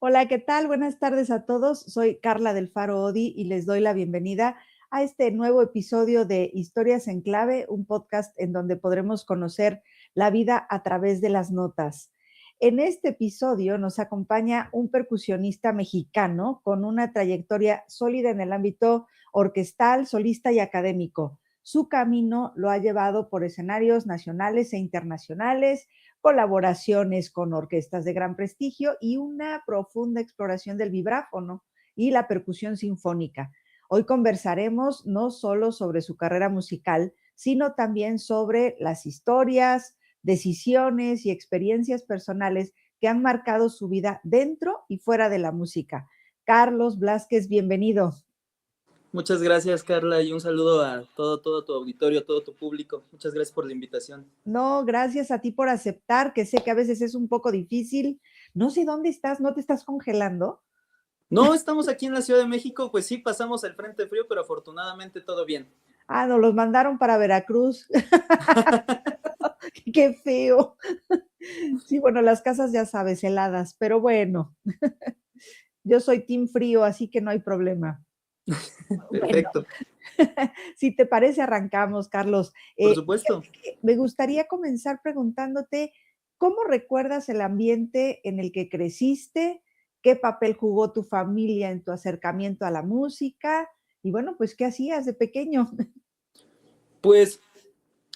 Hola, ¿qué tal? Buenas tardes a todos. Soy Carla del Faro Odi y les doy la bienvenida a este nuevo episodio de Historias en Clave, un podcast en donde podremos conocer la vida a través de las notas. En este episodio nos acompaña un percusionista mexicano con una trayectoria sólida en el ámbito orquestal, solista y académico. Su camino lo ha llevado por escenarios nacionales e internacionales, colaboraciones con orquestas de gran prestigio y una profunda exploración del vibráfono y la percusión sinfónica. Hoy conversaremos no solo sobre su carrera musical, sino también sobre las historias, decisiones y experiencias personales que han marcado su vida dentro y fuera de la música. Carlos Blázquez, bienvenido. Muchas gracias, Carla, y un saludo a todo tu auditorio, a todo tu público. Muchas gracias por la invitación. No, gracias a ti por aceptar, que sé que a veces es un poco difícil. No sé dónde estás, ¿no te estás congelando? No, estamos aquí en la Ciudad de México, pues sí, pasamos el frente frío, pero afortunadamente todo bien. Ah, nos los mandaron para Veracruz. Qué feo. Sí, bueno, las casas ya sabes, heladas, pero bueno, yo soy team frío, así que no hay problema. Bueno, Perfecto, si te parece, arrancamos, Carlos. por supuesto. Me gustaría comenzar preguntándote, ¿cómo recuerdas el ambiente en el que creciste? ¿Qué papel jugó tu familia en tu acercamiento a la música? Y bueno, pues, ¿qué hacías de pequeño? Pues,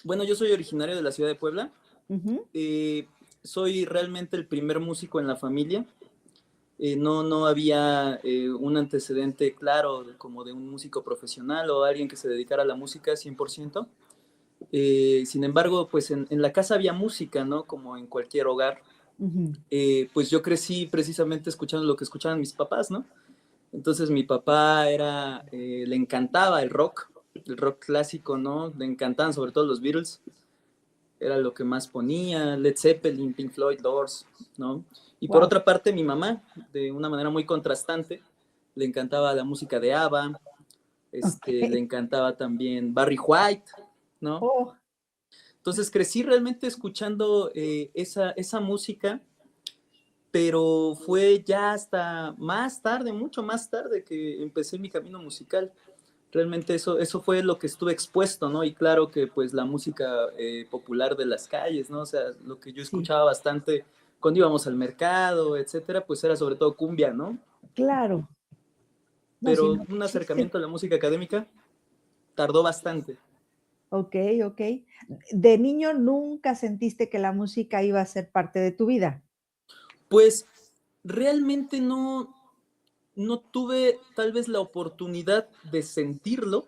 bueno, yo soy originario de la ciudad de Puebla. Ujú. Eh, Soy realmente el primer músico en la familia. No había un antecedente claro como de un músico profesional o alguien que se dedicara a la música 100%. Sin embargo, pues en la casa había música, ¿no? Como en cualquier hogar. Ujú. Pues yo crecí precisamente escuchando lo que escuchaban mis papás, ¿no? Entonces mi papá le encantaba el rock clásico, ¿no? Le encantaban sobre todo los Beatles, era lo que más ponía, Led Zeppelin, Pink Floyd, Doors, ¿no? Y por Guau. otra parte mi mamá, de una manera muy contrastante, le encantaba la música de ABBA, le Okey. encantaba también Barry White, ¿no? Oh, Entonces crecí realmente escuchando esa música, pero fue ya hasta más tarde, mucho más tarde que empecé mi camino musical. Realmente eso fue lo que estuve expuesto, ¿no? Y claro que pues la música popular de las calles, ¿no? O sea, lo que yo sí, escuchaba bastante cuando íbamos al mercado, etcétera, pues era sobre todo cumbia, ¿no? claro. No, sí, Pero no, qué un chiste. acercamiento a la música académica tardó bastante. Okey, okey. ¿De niño nunca sentiste que la música iba a ser parte de tu vida? Pues realmente no tuve tal vez la oportunidad de sentirlo,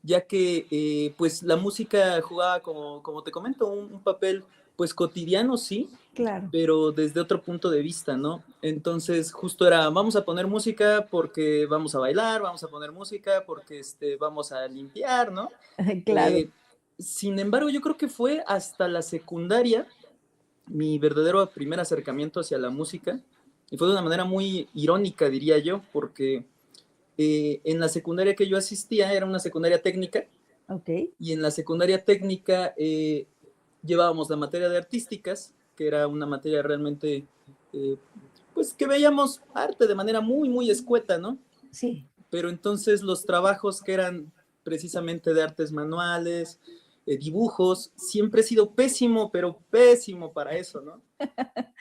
ya que pues la música jugaba, como te comento, un papel pues cotidiano, sí, Claro. pero desde otro punto de vista, ¿no? Entonces justo era, vamos a poner música porque vamos a bailar, vamos a poner música porque vamos a limpiar, ¿no? Claro. Eh, Sin embargo, yo creo que fue hasta la secundaria mi verdadero primer acercamiento hacia la música, y fue de una manera muy irónica, diría yo, porque en la secundaria que yo asistía era una secundaria técnica, Okey. y en la secundaria técnica llevábamos la materia de artísticas, que era una materia realmente, eh, pues que veíamos arte de manera muy escueta, ¿no? Sí. Pero entonces los trabajos que eran precisamente de artes manuales, dibujos, siempre he sido pésimo, pero pésimo para eso, ¿no?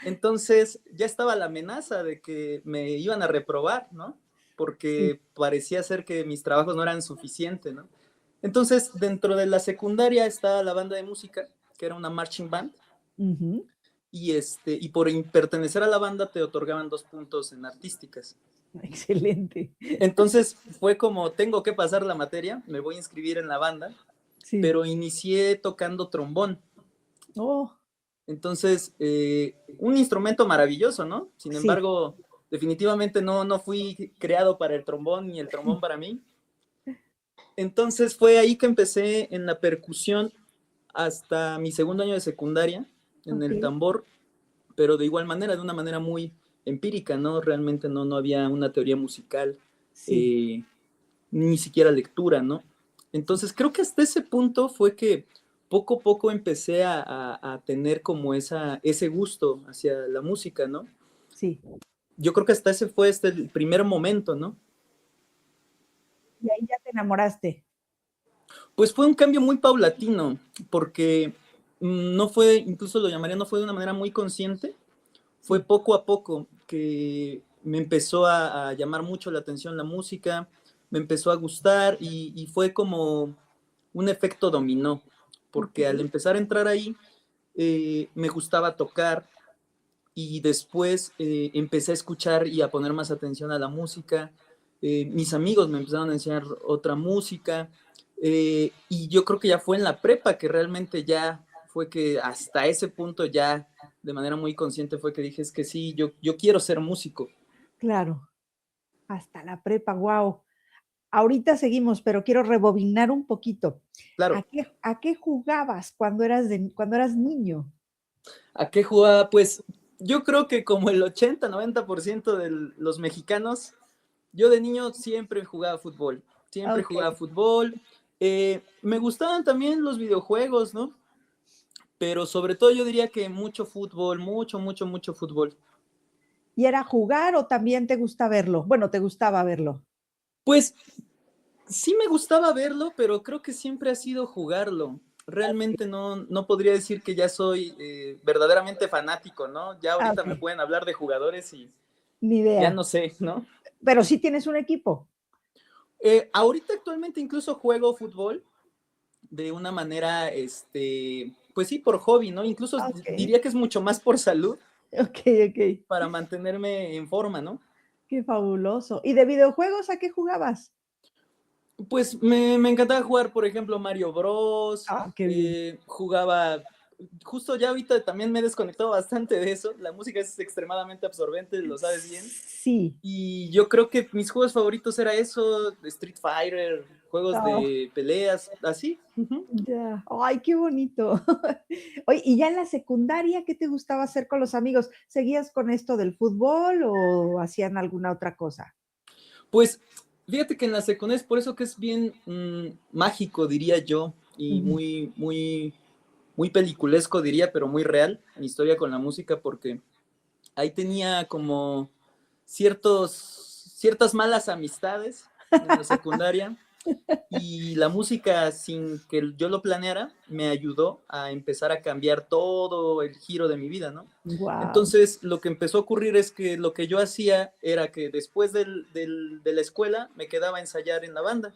Entonces ya estaba la amenaza de que me iban a reprobar, ¿no? Sí. Porque parecía ser que mis trabajos no eran suficientes, ¿no? Entonces, dentro de la secundaria estaba la banda de música, que era una marching band, Ujú. y por pertenecer a la banda te otorgaban 2 puntos en artísticas. Excelente. Entonces fue como, tengo que pasar la materia, me voy a inscribir en la banda, Sí. pero inicié tocando trombón. Oh, Entonces, un instrumento maravilloso, ¿no? Sin sí. embargo, definitivamente no fui creado para el trombón ni el trombón para mí. Entonces fue ahí que empecé en la percusión hasta mi segundo año de secundaria, en el Okey. tambor, pero de igual manera, de una manera muy empírica, ¿no? Realmente no había una teoría musical, Sí. eh, ni siquiera lectura, ¿no? Entonces creo que hasta ese punto fue que poco a poco empecé a tener como ese gusto hacia la música, ¿no? Sí. yo creo que hasta ese fue el primer momento, ¿no? Y ahí ya te enamoraste. Pues fue un cambio muy paulatino, porque no fue, incluso lo llamaría, no fue de una manera muy consciente, fue Sí. poco a poco que me empezó a llamar mucho la atención la música, me empezó a gustar y fue como un efecto dominó, Ok. porque al empezar a entrar ahí, me gustaba tocar y después empecé a escuchar y a poner más atención a la música. Mis amigos me empezaron a enseñar otra música y yo creo que ya fue en la prepa que realmente ya fue que hasta ese punto ya de manera muy consciente fue que dije es que sí, yo quiero ser músico. Claro, hasta la prepa, guau. Ahorita seguimos, pero quiero rebobinar un poquito. Claro, A qué jugabas cuando eras niño? ¿a qué jugaba? Pues yo creo que como el 80-90% de los mexicanos, yo de niño siempre jugaba fútbol, siempre jugaba Okey. fútbol. Me gustaban también los videojuegos, ¿no? Pero sobre todo yo diría que mucho fútbol, mucho, mucho, mucho fútbol. ¿Y era jugar o también te gusta verlo? Bueno, te gustaba verlo. Pues sí me gustaba verlo, pero creo que siempre ha sido jugarlo. Okey. Realmente no podría decir que ya soy verdaderamente fanático, ¿no? Ya Ah, ahorita me okey. pueden hablar de jugadores y Ni ya idea. no sé, ¿no? Pero sí tienes un equipo. Ahorita actualmente incluso juego fútbol de una manera, pues sí, por hobby, ¿no? Incluso Okey. diría que es mucho más por salud Okey, okey. para mantenerme en forma, ¿no? Qué fabuloso. ¿Y de videojuegos a qué jugabas? Pues me encantaba jugar, por ejemplo, Mario Bros. Ah, qué bien. Jugaba, justo ya ahorita también me he desconectado bastante de eso. La música es extremadamente absorbente, lo sabes bien. Sí. Y yo creo que mis juegos favoritos era eso, Street Fighter, juegos Oh, de peleas, así. Ujú. ya. Ay, qué bonito. Oye, y ya en la secundaria, ¿qué te gustaba hacer con los amigos? ¿Seguías con esto del fútbol o hacían alguna otra cosa? Pues fíjate que en la secundaria es por eso que es bien mágico, diría yo, y Ujú. muy, muy, muy peliculesco, diría, pero muy real, mi historia con la música, porque ahí tenía como ciertas malas amistades en la secundaria y la música, sin que yo lo planeara, me ayudó a empezar a cambiar todo el giro de mi vida, ¿no? Guau, Entonces, lo que empezó a ocurrir es que lo que yo hacía era que después de la escuela me quedaba a ensayar en la banda.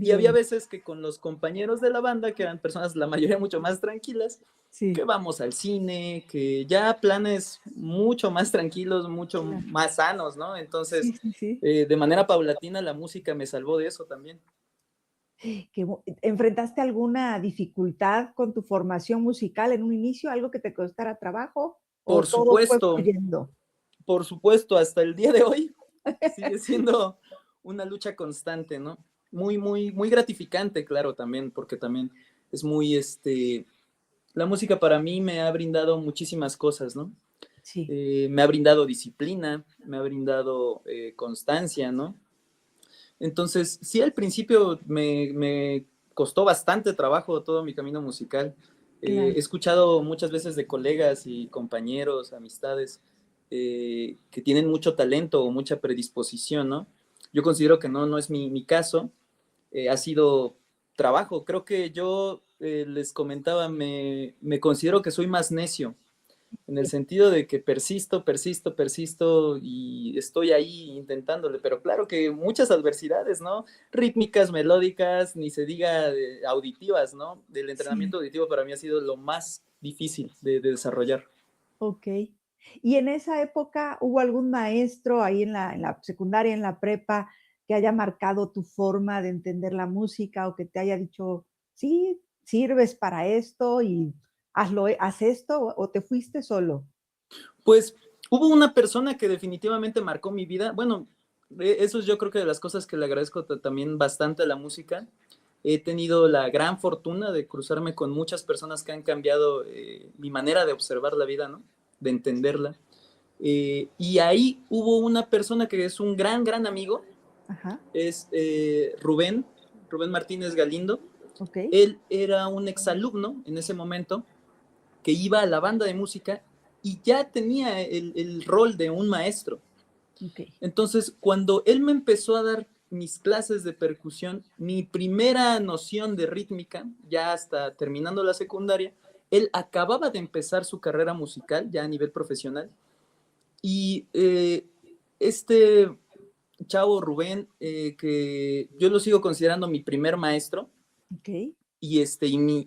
Y había bien, veces que con los compañeros de la banda, que eran personas, la mayoría mucho más tranquilas, que sí, vamos al cine, que ya planes mucho más tranquilos, mucho claro. más sanos, ¿no? Entonces, Sí, sí, sí. de manera paulatina, la música me salvó de eso también. ¿Enfrentaste alguna dificultad con tu formación musical en un inicio, algo que te costara trabajo o Por todo fue supuesto, fluyendo? por supuesto, hasta el día de hoy sigue siendo una lucha constante, ¿no? Muy, muy, muy gratificante, claro, también, porque también es muy, la música para mí me ha brindado muchísimas cosas, ¿no? Sí, Me ha brindado disciplina, me ha brindado constancia, ¿no? Entonces, sí, al principio me costó bastante trabajo todo mi camino musical. claro. He escuchado muchas veces de colegas y compañeros, amistades, que tienen mucho talento o mucha predisposición, ¿no? Yo considero que no es mi caso. Ha sido trabajo. Creo que yo les comentaba, me considero que soy más necio en el sentido de que persisto y estoy ahí intentándole, pero claro que muchas adversidades, ¿no? Rítmicas, melódicas, ni se diga auditivas, ¿no? El Sí, entrenamiento auditivo para mí ha sido lo más difícil de desarrollar. okey. ¿Y en esa época hubo algún maestro ahí en la secundaria, en la prepa, que haya marcado tu forma de entender la música o que te haya dicho: "Sí, sirves para esto y hazlo, haz esto", o te fuiste solo? Pues hubo una persona que definitivamente marcó mi vida. Bueno, eso es yo creo que de las cosas que le agradezco también bastante a la música. He tenido la gran fortuna de cruzarme con muchas personas que han cambiado mi manera de observar la vida, ¿no? De entenderla. Y ahí hubo una persona que es un gran, gran amigo, Ajá, es Rubén Martínez Galindo. okey. Él era un exalumno en ese momento que iba a la banda de música y ya tenía el rol de un maestro. Ok. Entonces, cuando él me empezó a dar mis clases de percusión, mi primera noción de rítmica, ya hasta terminando la secundaria, él acababa de empezar su carrera musical, ya a nivel profesional, y este chavo Rubén, que yo lo sigo considerando mi primer maestro, Ok. y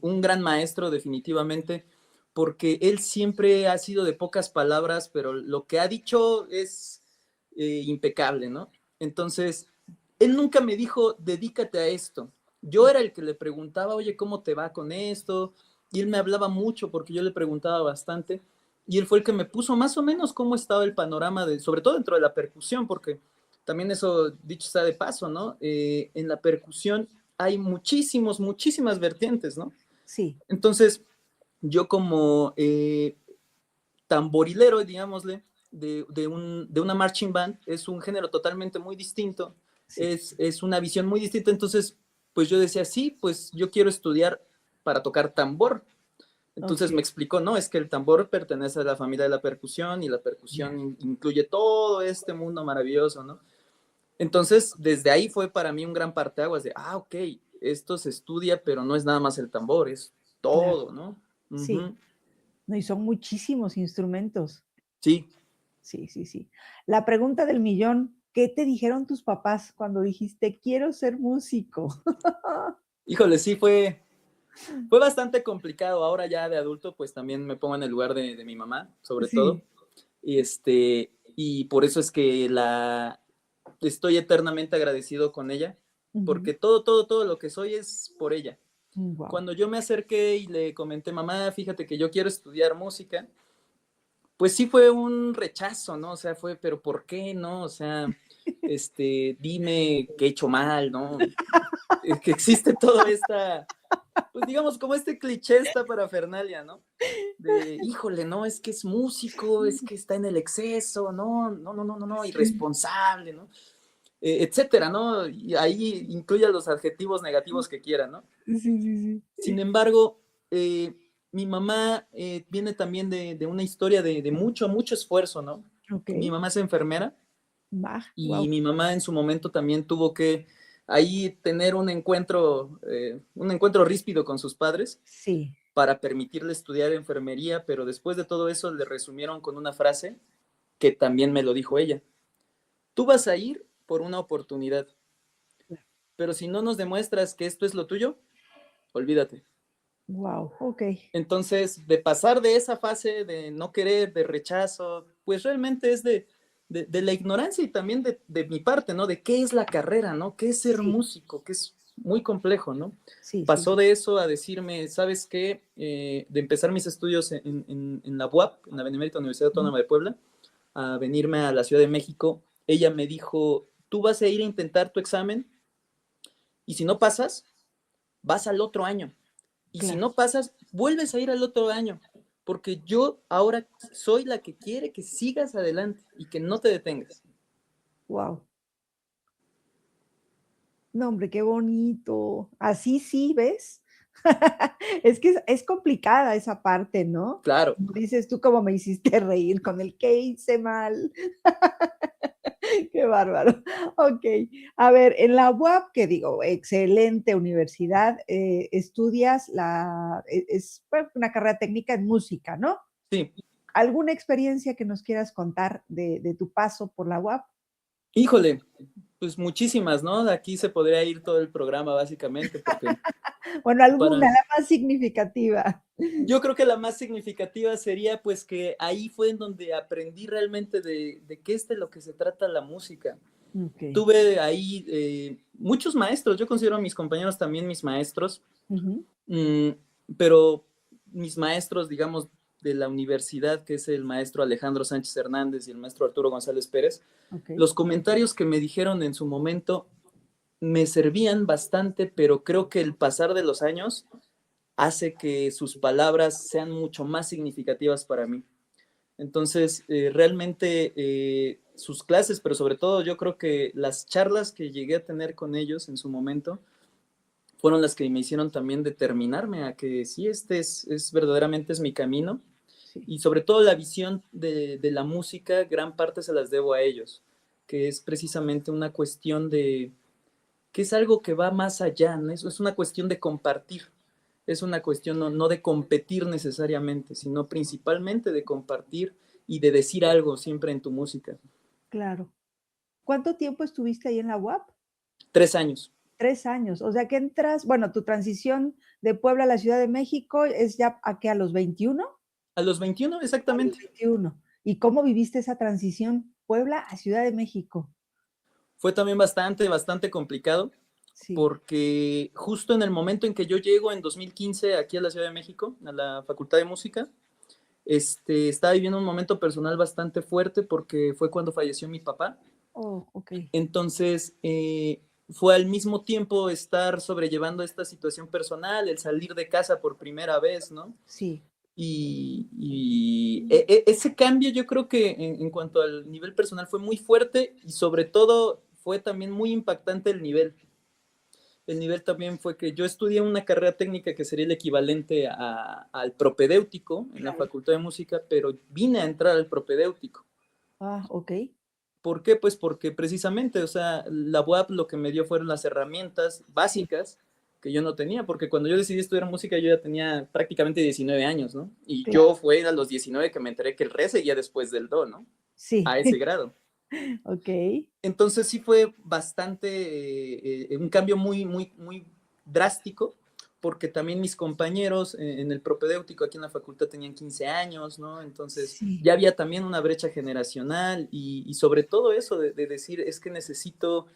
un gran maestro definitivamente, porque él siempre ha sido de pocas palabras, pero lo que ha dicho es impecable, ¿no? Entonces, él nunca me dijo, dedícate a esto. Yo era el que le preguntaba, oye, ¿cómo te va con esto? Y él me hablaba mucho porque yo le preguntaba bastante. Y él fue el que me puso más o menos cómo estaba el panorama, sobre todo dentro de la percusión, porque también eso, dicho está de paso, ¿no? En la percusión hay muchísimas vertientes, ¿no? Sí. Entonces, yo como tamborilero, digámosle, de una marching band, es un género totalmente muy distinto, Sí. es una visión muy distinta, entonces, pues yo decía, sí, pues yo quiero estudiar para tocar tambor. Ok. Entonces me explicó, no, es que el tambor pertenece a la familia de la percusión y la Ya. percusión incluye todo este mundo maravilloso, ¿no? Entonces, desde ahí fue para mí un gran parteaguas de, ok, esto se estudia, pero no es nada más el tambor, es Claro. todo, ¿no? Sí. Ujú. No, y son muchísimos instrumentos. Sí, Sí, sí, sí. La pregunta del millón, ¿qué te dijeron tus papás cuando dijiste quiero ser músico? híjole, sí fue bastante complicado. Ahora ya de adulto, pues también me pongo en el lugar de mi mamá, sobre todo. Sí. Y por eso es que estoy eternamente agradecido con ella, porque todo lo que soy es por ella. Wow. Cuando yo me acerqué y le comenté, mamá, fíjate que yo quiero estudiar música, pues sí fue un rechazo, ¿no? O sea, pero ¿por qué, no? O sea, dime qué he hecho mal, ¿no? Que existe toda esta, pues digamos, como este cliché, esta parafernalia, ¿no? De, híjole, no, es que es músico, es que está en el exceso, no, Sí, irresponsable, ¿no? Etcétera, ¿no? Y ahí incluye los adjetivos negativos que quiera, ¿no? sí, sí, Sin sí. embargo, mi mamá viene también de una historia de mucho esfuerzo, ¿no? Ok. Mi mamá es enfermera Va, y wow. mi mamá en su momento también tuvo que ahí tener un encuentro ríspido con sus padres Sí, para permitirle estudiar enfermería, pero después de todo eso le resumieron con una frase que también me lo dijo ella. Tú vas a ir por una oportunidad, pero si no nos demuestras que esto es lo tuyo, olvídate. wow, ok. Entonces, de pasar de esa fase de no querer, de rechazo, pues realmente es de la ignorancia y también de mi parte, ¿no? De qué es la carrera, ¿no? ¿Qué es ser Sí, músico? Que es muy complejo, ¿no? sí, sí, Pasó sí. de eso a decirme, ¿sabes qué? De empezar mis estudios en la UAP, en la Benemérita Universidad Ujú. Autónoma de Puebla, a venirme a la Ciudad de México, ella me dijo, tú vas a ir a intentar tu examen y si no pasas, vas al otro año. Y si Claro. no pasas, vuelves a ir al otro año, porque yo ahora soy la que quiere que sigas adelante y que no te detengas. Wow. No, hombre, qué bonito. Así sí, ¿ves? Es que es complicada esa parte, ¿no? Claro, Como dices tú, como me hiciste reír con el que hice mal. Qué bárbaro. Ok. A ver, en la UAP, que digo, excelente universidad, estudias es bueno, una carrera técnica en música, ¿no? sí. ¿Alguna experiencia que nos quieras contar de tu paso por la UAP? Híjole, pues muchísimas, ¿no? De aquí se podría ir todo el programa básicamente, porque Bueno, alguna, para, la más significativa. yo creo que la más significativa sería pues que ahí fue en donde aprendí realmente de qué es de lo que se trata la música. Ok. Tuve ahí muchos maestros, yo considero a mis compañeros también mis maestros, Ujú. mm, pero mis maestros, digamos, de la universidad, que es el maestro Alejandro Sánchez Hernández y el maestro Arturo González Pérez, Ok. los comentarios que me dijeron en su momento me servían bastante, pero creo que el pasar de los años hace que sus palabras sean mucho más significativas para mí. Entonces, realmente sus clases, pero sobre todo yo creo que las charlas que llegué a tener con ellos en su momento fueron las que me hicieron también determinarme a que sí, verdaderamente es mi camino Sí. y sobre todo la visión de la música, gran parte se las debo a ellos. que es precisamente una cuestión de, que es algo que va más allá, ¿no? Eso es una cuestión de compartir, es una cuestión no de competir necesariamente, sino principalmente de compartir y de decir algo siempre en tu música. Claro. ¿Cuánto tiempo estuviste ahí en la UAP? 3 años. 3 años. O sea, que entras, bueno, tu transición de Puebla a la Ciudad de México es ya ¿a qué? ¿A los 21? A los 21, A los exactamente. 21. ¿Y cómo viviste esa transición? Puebla a Ciudad de México. Fue también bastante complicado, Sí. porque justo en el momento en que yo llego en 2015 aquí a la Ciudad de México, a la Facultad de Música, estaba viviendo un momento personal bastante fuerte porque fue cuando falleció mi papá. Oh, okey. Entonces, fue al mismo tiempo estar sobrellevando esta situación personal, el salir de casa por primera vez, ¿no? Sí, Y ese cambio yo creo que en cuanto al nivel personal fue muy fuerte y sobre todo fue también muy impactante el nivel. El nivel también fue que yo estudié una carrera técnica que sería el equivalente al propedéutico en la claro. Facultad de Música, pero vine a entrar al propedéutico. Ah, okey. ¿Por qué? Pues porque precisamente, o sea, la UAP lo que me dio fueron las herramientas Sí, básicas que yo no tenía, porque cuando yo decidí estudiar música yo ya tenía prácticamente 19 años, ¿no? Y yo claro. fue a los 19 que me enteré que el re seguía después del do, ¿no? Sí, A ese grado. okey. Entonces sí fue bastante, un cambio muy drástico, porque también mis compañeros en el propedéutico aquí en la facultad tenían 15 años, ¿no? Entonces Sí, ya había también una brecha generacional y sobre todo eso de decir, es que necesito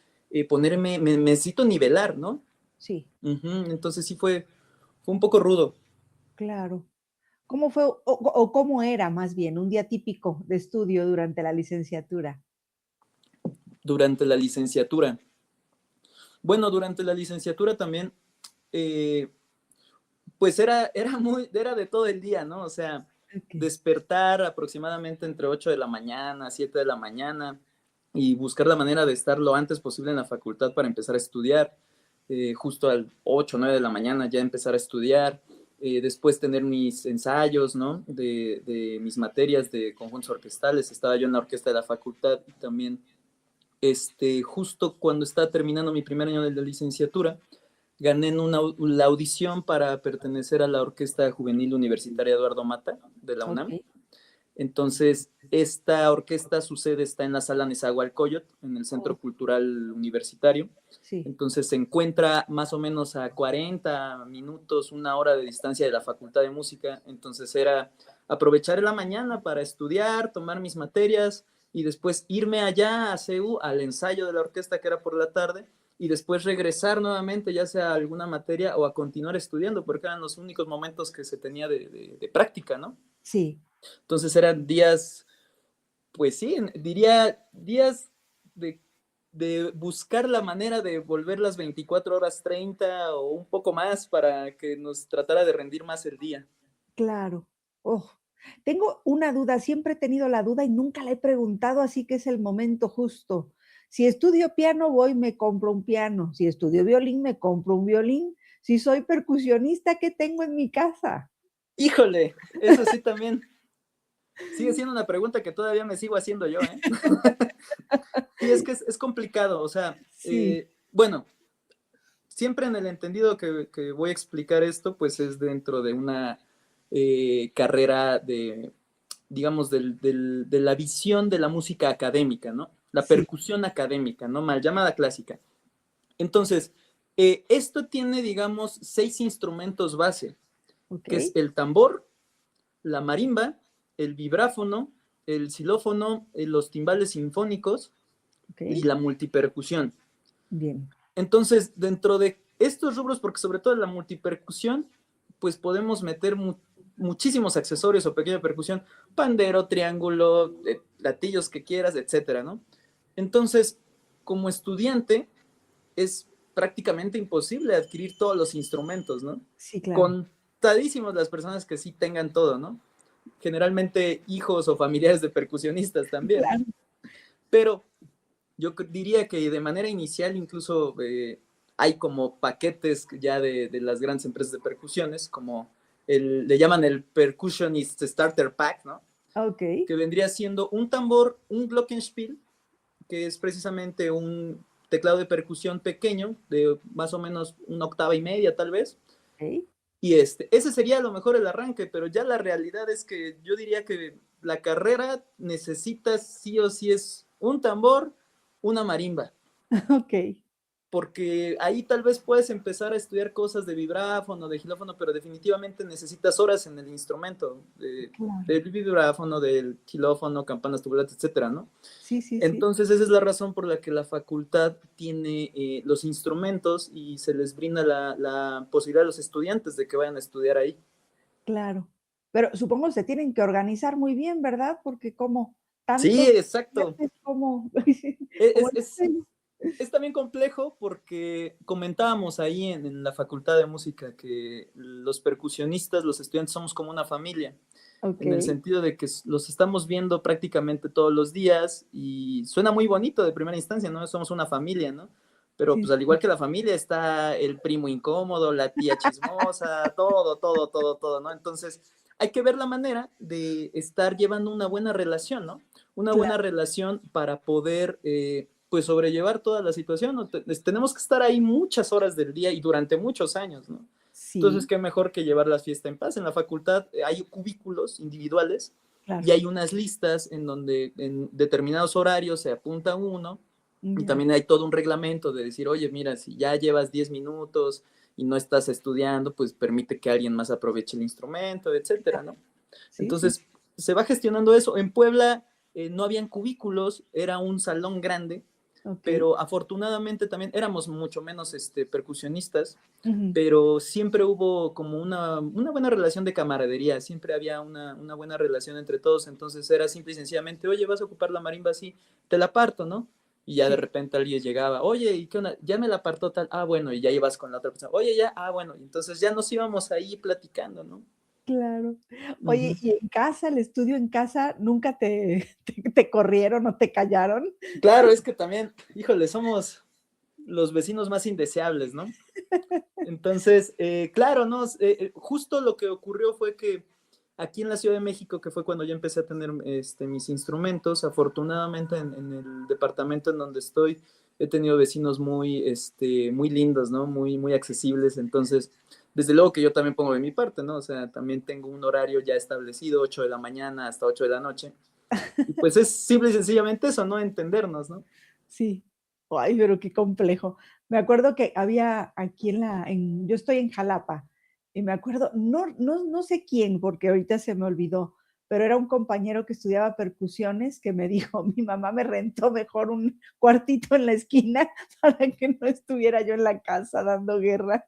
ponerme, me necesito nivelar, ¿no? sí, Entonces sí fue un poco rudo claro. ¿Cómo fue o cómo era más bien un día típico de estudio durante la licenciatura? durante la licenciatura. Bueno, durante la licenciatura también, eh, pues era de todo el día, ¿no? O sea, Okey. despertar aproximadamente entre 8 de la mañana, 7 de la mañana y buscar la manera de estar lo antes posible en la facultad para empezar a estudiar. Justo al 8 o 9 de la mañana ya empezar a estudiar. Después tener mis ensayos, ¿no? De mis materias de conjuntos orquestales. Estaba yo en la orquesta de la facultad y también, justo cuando estaba terminando mi primer año de la licenciatura, gané en la audición para pertenecer a la Orquesta Juvenil Universitaria Eduardo Mata de la UNAM. Okey. Entonces, esta orquesta, su sede está en la Sala Nezahualcóyotl, en el Oh, Centro Cultural Universitario. sí, Entonces, se encuentra más o menos a 40 minutos, 1 hora de distancia de la Facultad de Música. Entonces, era aprovechar la mañana para estudiar, tomar mis materias y después irme allá a CEU al ensayo de la orquesta que era por la tarde y después regresar nuevamente, ya sea a alguna materia o a continuar estudiando, porque eran los únicos momentos que se tenía de práctica, ¿no? sí, Entonces eran días, pues sí, diría días de, de buscar la manera de volver las 24 horas 30 o un poco más para que nos tratara de rendir más el día. claro. Oh, tengo una duda, siempre he tenido la duda y nunca la he preguntado, así que es el momento justo. Si estudio piano, voy, me compro un piano. Si estudio violín, me compro un violín. Si soy percusionista, ¿qué tengo en mi casa? Híjole, eso sí también sigue siendo una pregunta que todavía me sigo haciendo yo, ¿eh? Sí, es que es complicado, o sea, Sí, bueno, siempre en el entendido que voy a explicar esto, pues es dentro de una carrera de, digamos, de la visión de la música académica, ¿no? La sí, percusión académica, ¿no? Mal llamada clásica. Entonces, esto tiene, digamos, 6 instrumentos base, que es okey, el tambor, la marimba, el vibráfono, el xilófono, los timbales sinfónicos y okey, la multipercusión. bien. Entonces, dentro de estos rubros, porque sobre todo en la multipercusión, pues podemos meter muchísimos accesorios o pequeña percusión, pandero, triángulo, platillos que quieras, etcétera, ¿no? Entonces, como estudiante, es prácticamente imposible adquirir todos los instrumentos, ¿no? Sí, claro, Contadísimos las personas que sí tengan todo, ¿no? Generalmente hijos o familiares de percusionistas también, ¿no? claro, Pero yo diría que de manera inicial incluso hay como paquetes ya de las grandes empresas de percusiones, como le llaman el Percussionist Starter Pack, ¿no? okey, Que vendría siendo un tambor, un glockenspiel, que es precisamente un teclado de percusión pequeño, de más o menos 1,5 octavas tal vez. Ok. Y ese sería a lo mejor el arranque, pero ya la realidad es que yo diría que la carrera necesita sí o sí es un tambor, una marimba, Ok, porque ahí tal vez puedes empezar a estudiar cosas de vibráfono, de xilófono, pero definitivamente necesitas horas en el instrumento, claro. del vibráfono, del xilófono, campanas, tubulatas, etcétera, ¿no? Sí, sí, sí, Entonces esa es la razón por la que la facultad tiene los instrumentos y se les brinda la posibilidad a los estudiantes de que vayan a estudiar ahí. claro. Pero supongo se tienen que organizar muy bien, ¿verdad? Porque como Sí, tantos exacto. estudiantes, ¿cómo? Es, ¿Cómo le es, hacen? es también complejo porque comentábamos ahí en la Facultad de Música que los percusionistas, los estudiantes somos como una familia, en el Okey, sentido de que los estamos viendo prácticamente todos los días y suena muy bonito de primera instancia, ¿no? Somos una familia, ¿no? Pero sí, pues al igual que la familia está el primo incómodo, la tía chismosa, todo, todo, todo, todo, ¿no? Entonces hay que ver la manera de estar llevando una buena relación, ¿no? Una buena claro, relación para poder, pues, sobrellevar toda la situación, ¿no? Tenemos que estar ahí muchas horas del día y durante muchos años, ¿no? Entonces, sí, qué mejor que llevar la fiesta en paz. En la facultad hay cubículos individuales y claro, hay unas listas en donde en determinados horarios se apunta uno y ya, también hay todo un reglamento de decir, oye, mira, si ya llevas 10 minutos y no estás estudiando, pues permite que alguien más aproveche el instrumento, etcétera, claro, ¿no? sí, sí, Entonces, se va gestionando eso. En Puebla no habían cubículos, era un salón grande, okey, pero afortunadamente también éramos mucho menos percusionistas, ujú, pero siempre hubo como una buena relación de camaradería, siempre había una buena relación entre todos, entonces era simple y sencillamente, oye, vas a ocupar la marimba, sí, te la parto, ¿no? Y ya de sí, repente alguien llegaba, oye, ¿y qué onda? Ya me la partó tal, ah, bueno, y ya ibas con la otra persona, oye, ya, ah, bueno, entonces ya nos íbamos ahí platicando, ¿no? claro. Oye, Ujú. ¿y en casa, el estudio en casa, nunca te te corrieron o te callaron? Claro, es que también, híjole, somos los vecinos más indeseables, ¿no? Entonces, claro, ¿no? Justo lo que ocurrió fue que aquí en la Ciudad de México, que fue cuando yo empecé a tener mis instrumentos, afortunadamente en el departamento en donde estoy, he tenido vecinos muy lindos, ¿no? Muy, muy accesibles. Entonces, desde luego que yo también pongo de mi parte, ¿no? O sea, también tengo un horario ya establecido, 8 de la mañana hasta 8 de la noche. Y pues es simple y sencillamente eso, ¿no? Entendernos, ¿no? Sí. Ay, pero qué complejo. Me acuerdo que había aquí yo estoy en Jalapa, y me acuerdo, no sé quién, porque ahorita se me olvidó, pero era un compañero que estudiaba percusiones que me dijo: "Mi mamá me rentó mejor un cuartito en la esquina para que no estuviera yo en la casa dando guerra".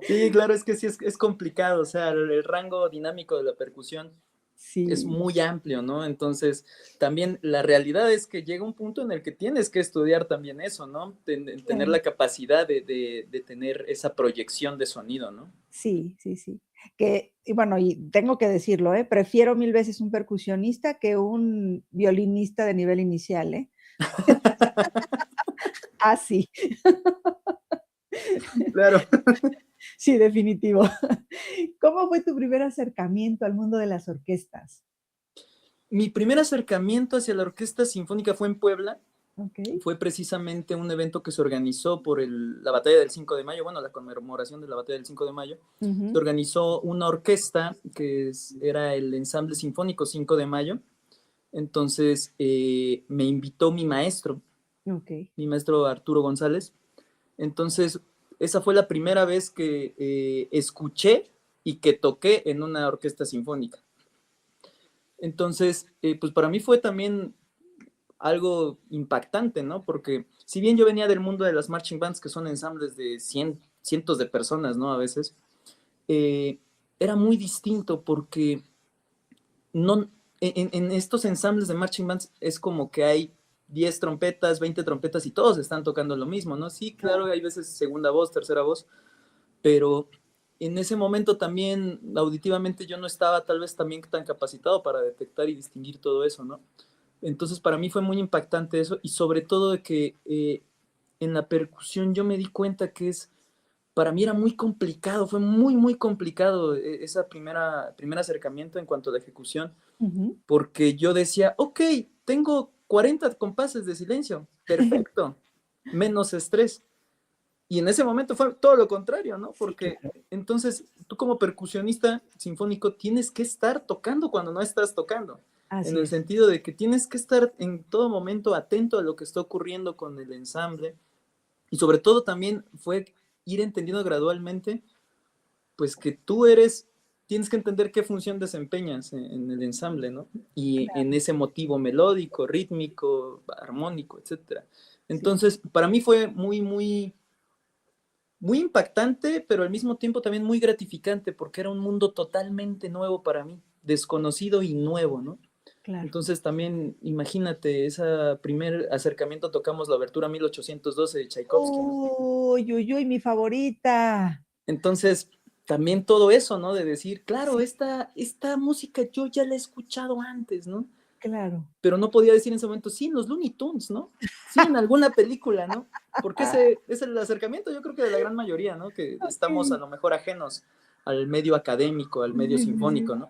Sí, claro, es que sí es complicado, o sea, el rango dinámico de la percusión es Sí, muy amplio, ¿no? Entonces, también la realidad es que llega un punto en el que tienes que estudiar también eso, ¿no? Tener claro. la capacidad de tener esa proyección de sonido, ¿no? Sí, sí, sí. Y bueno, y tengo que decirlo, prefiero mil veces un percusionista que un violinista de nivel inicial, ¿eh? Ah, sí. Claro. Sí, definitivo. ¿Cómo fue tu primer acercamiento al mundo de las orquestas? Mi primer acercamiento hacia la orquesta sinfónica fue en Puebla. Okey. Fue precisamente un evento que se organizó por la batalla del 5 de mayo, bueno, la conmemoración de la batalla del 5 de mayo. Se Ujú. organizó una orquesta que era el Ensamble Sinfónico 5 de mayo. Entonces me invitó Okey. mi maestro Arturo González. Entonces, esa fue la primera vez que escuché y que toqué en una orquesta sinfónica. Entonces, pues para mí fue también algo impactante, ¿no? Porque si bien yo venía del mundo de las marching bands, que son ensambles de cientos de personas, ¿no? A veces, eh, era muy distinto porque no, en estos ensambles de marching bands es como que hay 10 trompetas, 20 trompetas y todos están tocando lo mismo, ¿no? Sí, claro, hay veces segunda voz, tercera voz, pero en ese momento también auditivamente yo no estaba tal vez también tan capacitado para detectar y distinguir todo eso, ¿no? Entonces para mí fue muy impactante eso y sobre todo de que en la percusión yo me di cuenta que para mí era muy complicado, fue muy, muy complicado esa primer acercamiento en cuanto a la ejecución, Ujú. porque yo decía, ok, tengo 40 compases de silencio, perfecto, menos estrés. Y en ese momento fue todo lo contrario, ¿no? Porque entonces tú como percusionista sinfónico tienes que estar tocando cuando no estás tocando. En el sentido de que tienes que estar en todo momento atento a lo que está ocurriendo con el ensamble. Y sobre todo también fue ir entendiendo gradualmente, pues que tienes que entender qué función desempeñas en el ensamble, ¿no? Y en ese motivo melódico, rítmico, armónico, etcétera. Entonces, para mí fue muy impactante, pero al mismo tiempo también muy gratificante, porque era un mundo totalmente nuevo para mí, desconocido y nuevo, ¿no? Claro. Entonces también, imagínate, ese primer acercamiento, tocamos la obertura 1812 de Tchaikovsky, ¿no? Uy, uy, uy, mi favorita. Entonces, también todo eso, ¿no? De decir, claro, esta música yo ya la he escuchado antes, ¿no? Claro. Pero no podía decir en ese momento, sí, en los Looney Tunes, ¿no? Sí, en alguna película, ¿no? Porque ese es el acercamiento, yo creo que de la gran mayoría, ¿no? Que estamos a lo mejor ajenos al medio académico, al medio sinfónico, ¿no?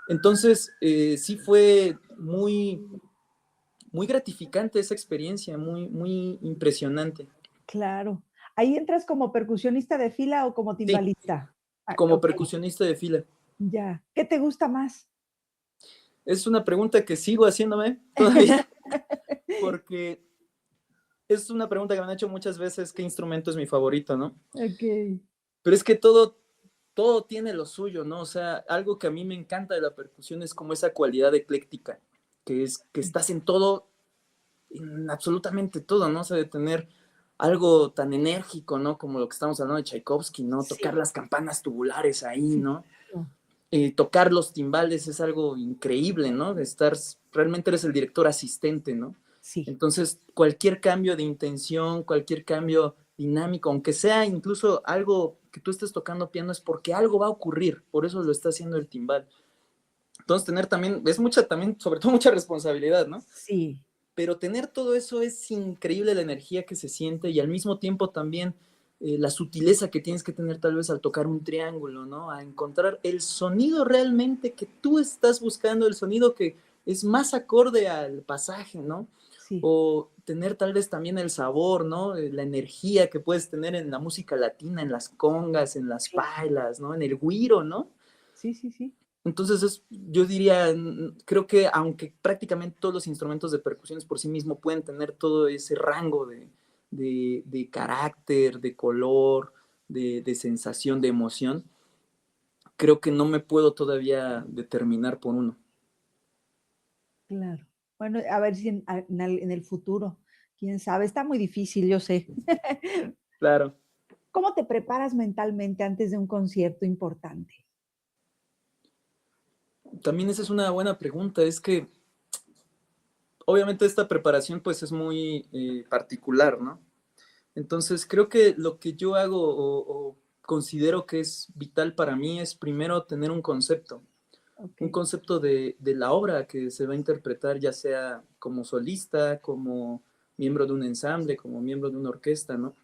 Entonces, sí fue muy gratificante esa experiencia, muy impresionante. Claro. ¿Ahí entras como percusionista de fila o como timbalista? Sí, como percusionista de fila. Ya. ¿Qué te gusta más? Es una pregunta que sigo haciéndome todavía, porque es una pregunta que me han hecho muchas veces, ¿qué instrumento es mi favorito, no? Ok. Pero es que todo tiene lo suyo, ¿no? O sea, algo que a mí me encanta de la percusión es como esa cualidad ecléctica, que es que estás en todo, en absolutamente todo, ¿no? O sea, de tener algo tan enérgico, ¿no? Como lo que estamos hablando de Tchaikovsky, ¿no? Sí. Tocar las campanas tubulares ahí, Sí. ¿no? Tocar los timbales es algo increíble, ¿no? De estar, realmente eres el director asistente, ¿no? Sí. Entonces, cualquier cambio de intención, cualquier cambio dinámico, aunque sea incluso algo que tú estés tocando piano, es porque algo va a ocurrir, por eso lo está haciendo el timbal. Entonces, tener también, también, sobre todo mucha responsabilidad, ¿no? Sí. Pero tener todo eso es increíble, la energía que se siente y al mismo tiempo también la sutileza que tienes que tener tal vez al tocar un triángulo, ¿no? A encontrar el sonido realmente que tú estás buscando, el sonido que es más acorde al pasaje, ¿no? Sí. O tener tal vez también el sabor, ¿no? La energía que puedes tener en la música latina, en las congas, en las pailas, ¿no? En el güiro, ¿no? Sí, sí, sí. Entonces, yo diría, creo que aunque prácticamente todos los instrumentos de percusiones por sí mismos pueden tener todo ese rango de carácter, de color, de sensación, de emoción, creo que no me puedo todavía determinar por uno. Claro. Bueno, a ver si en el futuro, quién sabe, está muy difícil, yo sé. Claro. ¿Cómo te preparas mentalmente antes de un concierto importante? También esa es una buena pregunta. Es que obviamente esta preparación pues es muy particular, ¿no? Entonces creo que lo que yo hago o considero que es vital para mí es primero tener un concepto. Un concepto de la obra que se va a interpretar, ya sea como solista, como miembro de un ensamble, como miembro de una orquesta, ¿no?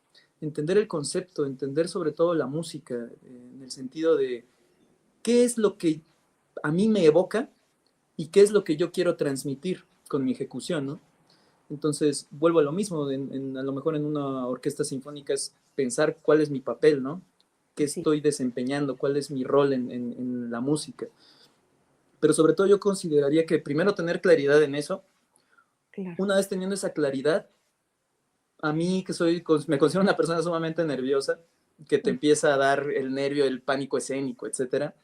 Entender el concepto, entender sobre todo la música, en el sentido de qué es lo que a mí me evoca y qué es lo que yo quiero transmitir con mi ejecución, ¿no? Entonces, vuelvo a lo mismo, a lo mejor en una orquesta sinfónica es pensar cuál es mi papel, ¿no? ¿Qué estoy desempeñando? ¿Cuál es mi rol en la música? Pero sobre todo yo consideraría que primero tener claridad en eso. Claro. Una vez teniendo esa claridad, a mí que me considero una persona sumamente nerviosa, que te empieza a dar el nervio, el pánico escénico, etcétera.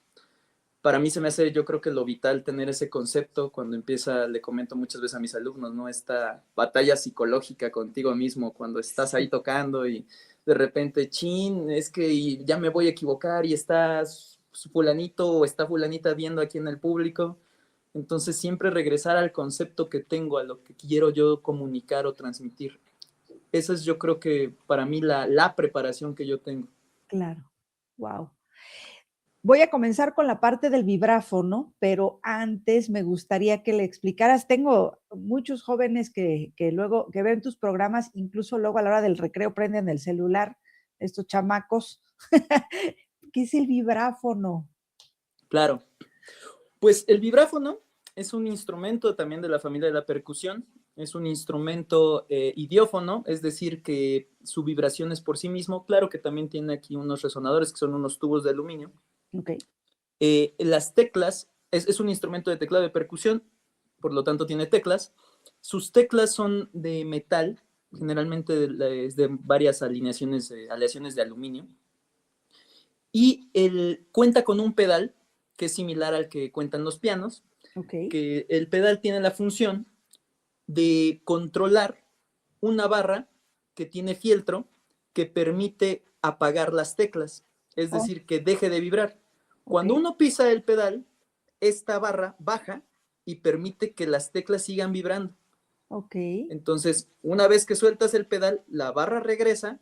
Para mí se me hace, yo creo que lo vital tener ese concepto cuando empieza, le comento muchas veces a mis alumnos, ¿no? Esta batalla psicológica contigo mismo, cuando estás ahí tocando y de repente, chin, es que ya me voy a equivocar y estás fulanito o está fulanita viendo aquí en el público. Entonces siempre regresar al concepto que tengo, a lo que quiero yo comunicar o transmitir. Esa es yo creo que para mí la preparación que yo tengo. Claro, wow. Voy a comenzar con la parte del vibráfono, pero antes me gustaría que le explicaras, tengo muchos jóvenes que luego que ven tus programas, incluso luego a la hora del recreo prenden el celular, estos chamacos. ¿Qué es el vibráfono? Claro. Pues el vibráfono es un instrumento también de la familia de la percusión. Es un instrumento idiófono, es decir, que su vibración es por sí mismo. Claro que también tiene aquí unos resonadores, que son unos tubos de aluminio. Ok. Las teclas, es un instrumento de teclado de percusión, por lo tanto tiene teclas. Sus teclas son de metal, generalmente es de varias aleaciones de aluminio. Y cuenta con un pedal que es similar al que cuentan los pianos, Ok. que el pedal tiene la función de controlar una barra que tiene fieltro que permite apagar las teclas, es Oh, decir, que deje de vibrar. ok. Cuando uno pisa el pedal, esta barra baja y permite que las teclas sigan vibrando. Ok. Entonces, una vez que sueltas el pedal, la barra regresa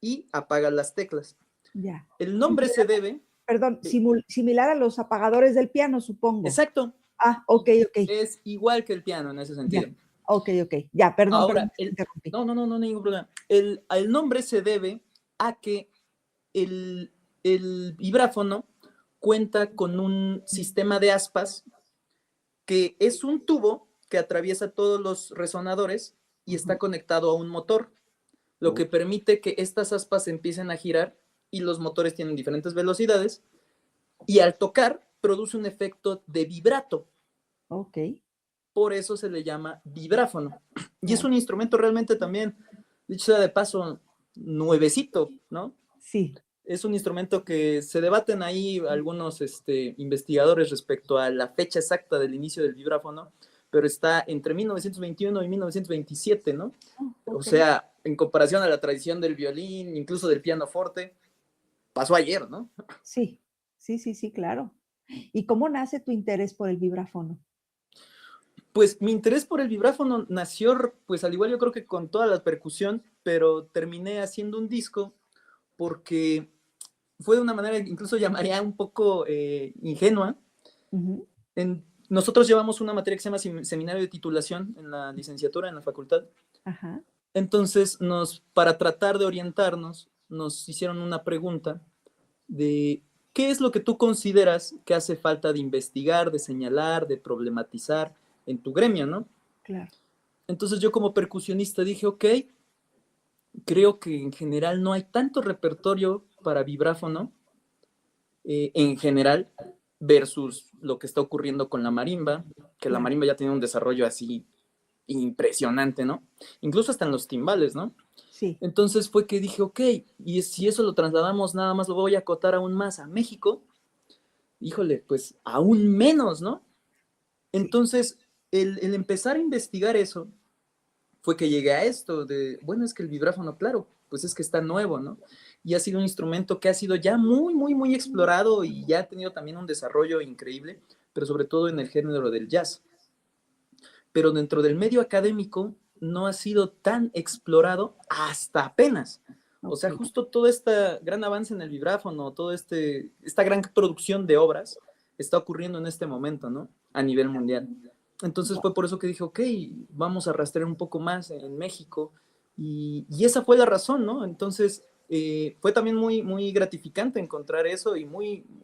y apaga las teclas. Ya. El nombre se debe... Perdón, eh, similar a los apagadores del piano, supongo. exacto. Ah, ok, ok. Es igual que el piano en ese Ya. sentido. Ok, ok. Ya, perdón, Ahora, perdón, te interrumpí. no, ningún problema. El nombre se debe a que el, el vibráfono cuenta con un sistema de aspas que es un tubo que atraviesa todos los resonadores y está conectado a un motor, lo Oh, que permite que estas aspas empiecen a girar y los motores tienen diferentes velocidades y al tocar produce un efecto de vibrato. ok, Por eso se le llama vibráfono. Y es claro. un instrumento realmente también, dicho sea de paso, nuevecito, ¿no? Sí. Es un instrumento que se debaten ahí algunos investigadores respecto a la fecha exacta del inicio del vibráfono, pero está entre 1921 y 1927, ¿no? Oh, O ok. sea, en comparación a la tradición del violín, incluso del piano forte, pasó ayer, ¿no? Sí, sí, sí, sí, claro. ¿Y cómo nace tu interés por el vibráfono? Pues mi interés por el vibráfono nació, pues al igual yo creo que con toda la percusión, pero terminé haciendo un disco porque fue de una manera, incluso llamaría un poco ingenua. Ujú. Nosotros llevamos una materia que se llama seminario de titulación en la licenciatura, en la facultad. Ajá. Entonces, para tratar de orientarnos, nos hicieron una pregunta de qué es lo que tú consideras que hace falta de investigar, de señalar, de problematizar en tu gremio, ¿no? Claro. Entonces yo como percusionista dije, ok, creo que en general no hay tanto repertorio para vibráfono, en general, versus lo que está ocurriendo con la marimba, que la Claro. marimba ya tiene un desarrollo así impresionante, ¿no? Incluso hasta en los timbales, ¿no? Sí. Entonces fue que dije, ok, y si eso lo trasladamos nada más, lo voy a acotar aún más a México, híjole, pues aún menos, ¿no? Sí. Entonces, el empezar a investigar eso fue que llegué a esto de, bueno, es que el vibráfono, claro, pues es que está nuevo, ¿no? Y ha sido un instrumento que ha sido ya muy, muy, muy explorado y ya ha tenido también un desarrollo increíble, pero sobre todo en el género del jazz. Pero dentro del medio académico no ha sido tan explorado hasta apenas. O sea, Ok. justo todo este gran avance en el vibráfono, esta gran producción de obras está ocurriendo en este momento, ¿no? A nivel mundial. Entonces fue por eso que dije, ok, vamos a rastrear un poco más en México. Y esa fue la razón, ¿no? Entonces fue también muy, muy gratificante encontrar eso y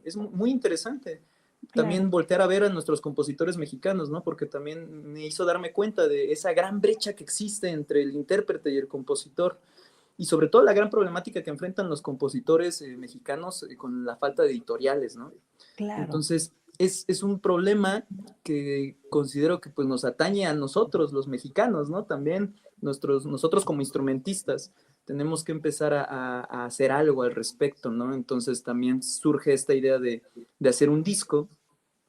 es muy interesante Claro. también voltear a ver a nuestros compositores mexicanos, ¿no? Porque también me hizo darme cuenta de esa gran brecha que existe entre el intérprete y el compositor y sobre todo la gran problemática que enfrentan los compositores mexicanos con la falta de editoriales, ¿no? Claro. Entonces, es un problema que considero que pues nos atañe a nosotros, los mexicanos, ¿no? También nosotros como instrumentistas tenemos que empezar a hacer algo al respecto, ¿no? Entonces también surge esta idea de hacer un disco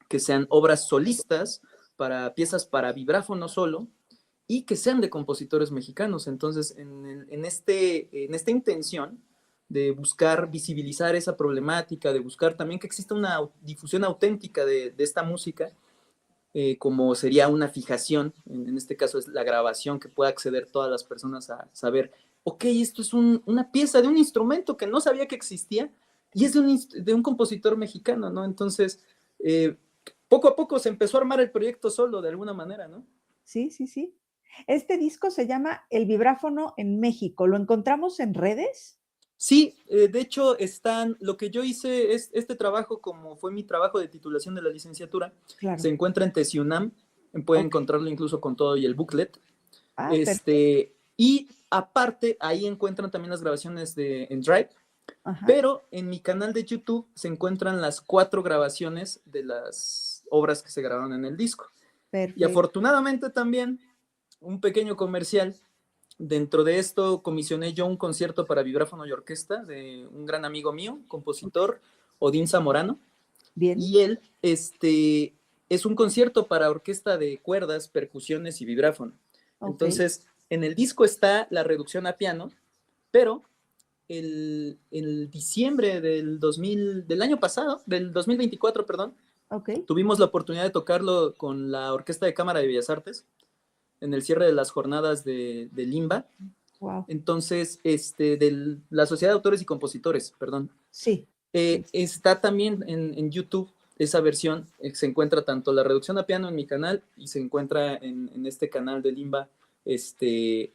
que sean obras solistas para piezas para vibráfono solo y que sean de compositores mexicanos. Entonces, en esta intención de buscar visibilizar esa problemática, de buscar también que exista una difusión auténtica de esta música, como sería una fijación, en este caso es la grabación, que pueda acceder todas las personas a saber, ok, esto es una pieza de un instrumento que no sabía que existía y es de un compositor mexicano, ¿no? Entonces, eh, poco a poco se empezó a armar el proyecto solo, de alguna manera, ¿no? Sí, sí, sí. Este disco se llama El vibráfono en México. ¿Lo encontramos en redes? Sí, de hecho lo que yo hice es este trabajo, como fue mi trabajo de titulación de la licenciatura, se Claro. encuentra en Tesiunam, pueden Ok. encontrarlo incluso con todo y el booklet. Ah, perfecto. Y aparte, ahí encuentran también las grabaciones en Drive, Ajá, pero en mi canal de YouTube se encuentran las 4 grabaciones de las obras que se grabaron en el disco. Y perfecto. afortunadamente también, un pequeño comercial. Dentro de esto comisioné yo un concierto para vibráfono y orquesta de un gran amigo mío, Ok, compositor, Odín Zamorano, bien, y él es un concierto para orquesta de cuerdas, percusiones y vibráfono. ok, Entonces, en el disco está la reducción a piano, pero el diciembre del año pasado, del 2024, perdón, ok. tuvimos la oportunidad de tocarlo con la Orquesta de Cámara de Bellas Artes en el cierre de las jornadas de Limba. Wow. Entonces, de la Sociedad de Autores y Compositores, perdón. Sí, sí, sí. Está también en YouTube esa versión, se encuentra tanto la reducción a piano en mi canal y se encuentra en este canal de Limba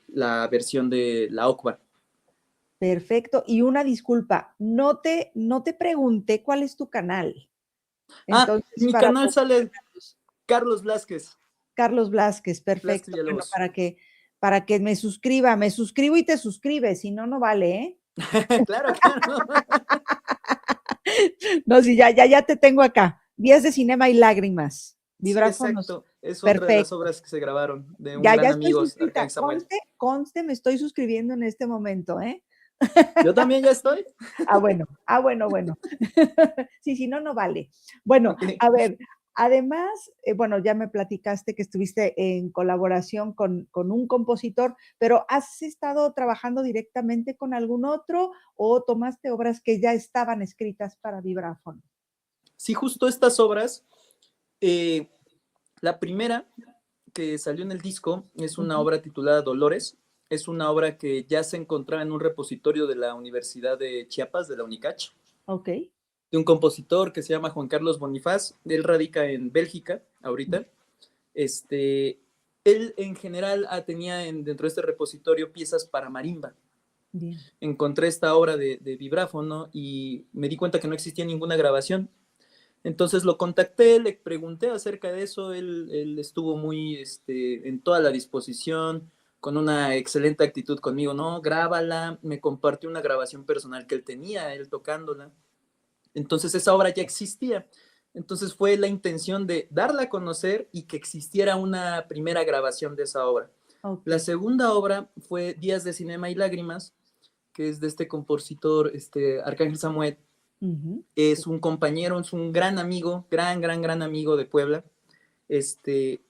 la versión de la OCBA. Perfecto. Y una disculpa, no te pregunté cuál es tu canal. Entonces, Mi para canal poder sale checarlos. Carlos Blázquez. Carlos Blázquez, Blázquez perfecto. Bueno, Villalobos. para que me suscribo y te suscribes, si no, no vale, ¿eh? Claro, claro. No, sí, ya te tengo acá. Días de cinema y lágrimas. Sí, Vibráfonos. exacto. Es otra de las Perfecto. obras que se grabaron de un Ya gran estoy amigo, Arcángel suscrita. Samuel. Conste, me estoy suscribiendo en este momento, ¿eh? Yo también ya estoy. Bueno. Sí, si no, no vale. Bueno, Ok. a ver, además, bueno, ya me platicaste que estuviste en colaboración con un compositor, pero ¿has estado trabajando directamente con algún otro o tomaste obras que ya estaban escritas para vibráfono? Sí, justo estas obras, eh, la primera que salió en el disco es una Ujú, obra titulada Dolores. Es una obra que ya se encontraba en un repositorio de la Universidad de Chiapas, de la UNICACH, ok. de un compositor que se llama Juan Carlos Bonifaz. Él radica en Bélgica ahorita. Este, Él en general tenía dentro de este repositorio piezas para marimba. Bien. Encontré esta obra de vibráfono y me di cuenta que no existía ninguna grabación. Entonces lo contacté, le pregunté acerca de eso, él estuvo muy en toda la disposición, con una excelente actitud conmigo, no, grábala, me compartió una grabación personal que él tenía, él tocándola. Entonces esa obra ya existía. Entonces fue la intención de darla a conocer y que existiera una primera grabación de esa obra. Ok. La segunda obra fue Días de Cinema y Lágrimas, que es de este compositor, Arcángel Samuel. Ujú, sí. Es un compañero, es un gran amigo, gran amigo de Puebla. Este,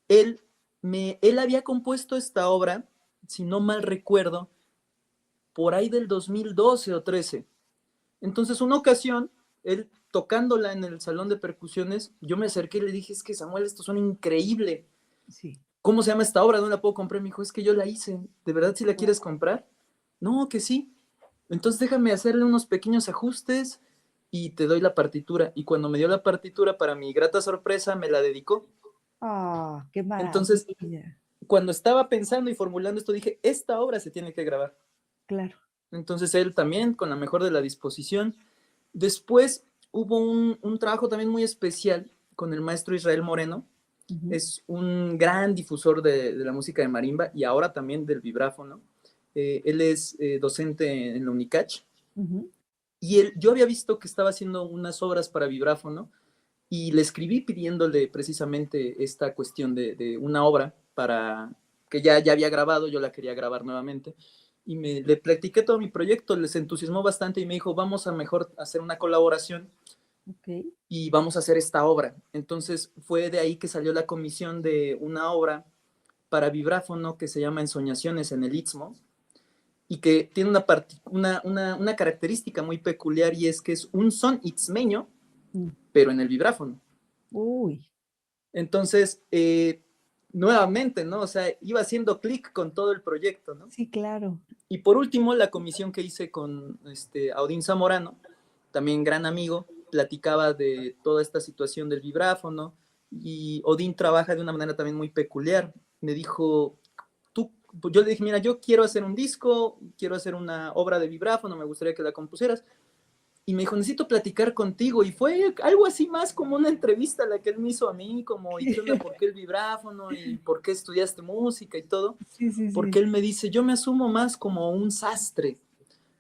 él, él había compuesto esta obra, si no mal recuerdo, por ahí del 2012 o 13. Entonces, una ocasión, él tocándola en el salón de percusiones, yo me acerqué y le dije, es que Samuel, esto suena increíble. Sí. ¿Cómo se llama esta obra? ¿No la puedo comprar? Me dijo, es que yo la hice. ¿De verdad si la quieres Wow. comprar? No, que sí. Entonces déjame hacerle unos pequeños ajustes y te doy la partitura. Y cuando me dio la partitura, para mi grata sorpresa, me la dedicó. Ah, qué Entonces, maravilla. cuando estaba pensando y formulando esto, dije, esta obra se tiene que grabar. Claro. Entonces él también, con la mejor de la disposición. Después hubo un trabajo también muy especial con el maestro Israel Moreno. Ujú, Es un gran difusor de la música de marimba y ahora también del vibráfono. Él es docente en la UNICACH. ujú. Y yo había visto que estaba haciendo unas obras para vibráfono y le escribí pidiéndole precisamente esta cuestión de una obra para que ya había grabado, yo la quería grabar nuevamente. Y le platiqué todo mi proyecto, les entusiasmó bastante y me dijo, vamos a mejor hacer una colaboración Ok. y vamos a hacer esta obra. Entonces fue de ahí que salió la comisión de una obra para vibráfono que se llama Ensoñaciones en el Istmo y que tiene una característica muy peculiar y es que es un son itzmeño, Mm. pero en el vibráfono. Uy, Entonces, nuevamente, ¿no? O sea, iba haciendo clic con todo el proyecto, ¿no? sí, claro. Y por último, la comisión que hice con Audín Zamorano, también gran amigo, platicaba de toda esta situación del vibráfono y Odín trabaja de una manera también muy peculiar. Me dijo, yo le dije, mira, yo quiero hacer un disco, quiero hacer una obra de vibráfono, me gustaría que la compusieras. y me dijo, necesito platicar contigo. Y fue algo así más como una entrevista la que él me hizo a mí, como, ¿y qué onda? ¿Por qué el vibráfono? ¿Y por qué estudiaste música y todo? Sí, sí, Porque sí. él me dice, yo me asumo más como un sastre.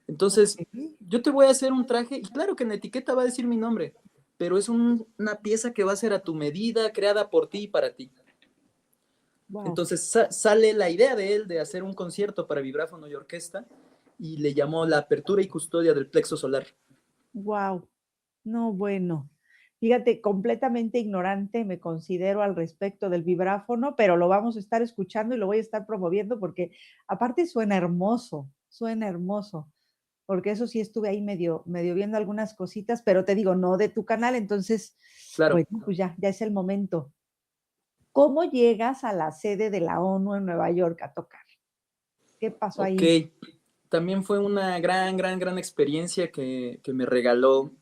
Entonces, Ok. yo te voy a hacer un traje, y claro que en la etiqueta va a decir mi nombre, pero es una pieza que va a ser a tu medida, creada por ti y para ti. Wow, Entonces sale la idea de él de hacer un concierto para vibráfono y orquesta, y le llamó la apertura y custodia del plexo solar. wow. No, bueno. Fíjate, completamente ignorante me considero al respecto del vibráfono, pero lo vamos a estar escuchando y lo voy a estar promoviendo porque aparte suena hermoso, porque eso sí estuve ahí medio viendo algunas cositas, pero te digo, no de tu canal, entonces, Claro. bueno, pues ya es el momento. ¿Cómo llegas a la sede de la ONU en Nueva York a tocar? ¿Qué pasó Ok, ahí? también fue una gran experiencia que me regaló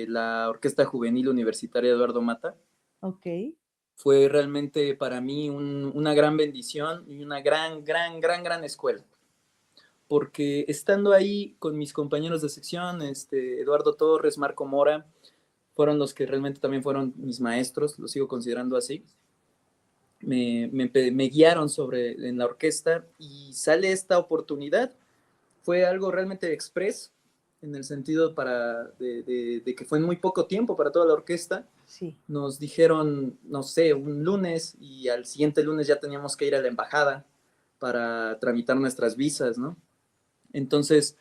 la Orquesta Juvenil Universitaria Eduardo Mata. Ok, Fue realmente para mí una gran bendición y una gran escuela. Porque estando ahí con mis compañeros de sección, Eduardo Torres, Marco Mora, fueron los que realmente también fueron mis maestros, los sigo considerando así. Me guiaron en la orquesta y sale esta oportunidad. Fue algo realmente express, en el sentido de que fue en muy poco tiempo para toda la orquesta. sí. Nos dijeron, no sé, un lunes, y al siguiente lunes ya teníamos que ir a la embajada para tramitar nuestras visas, ¿no? Entonces,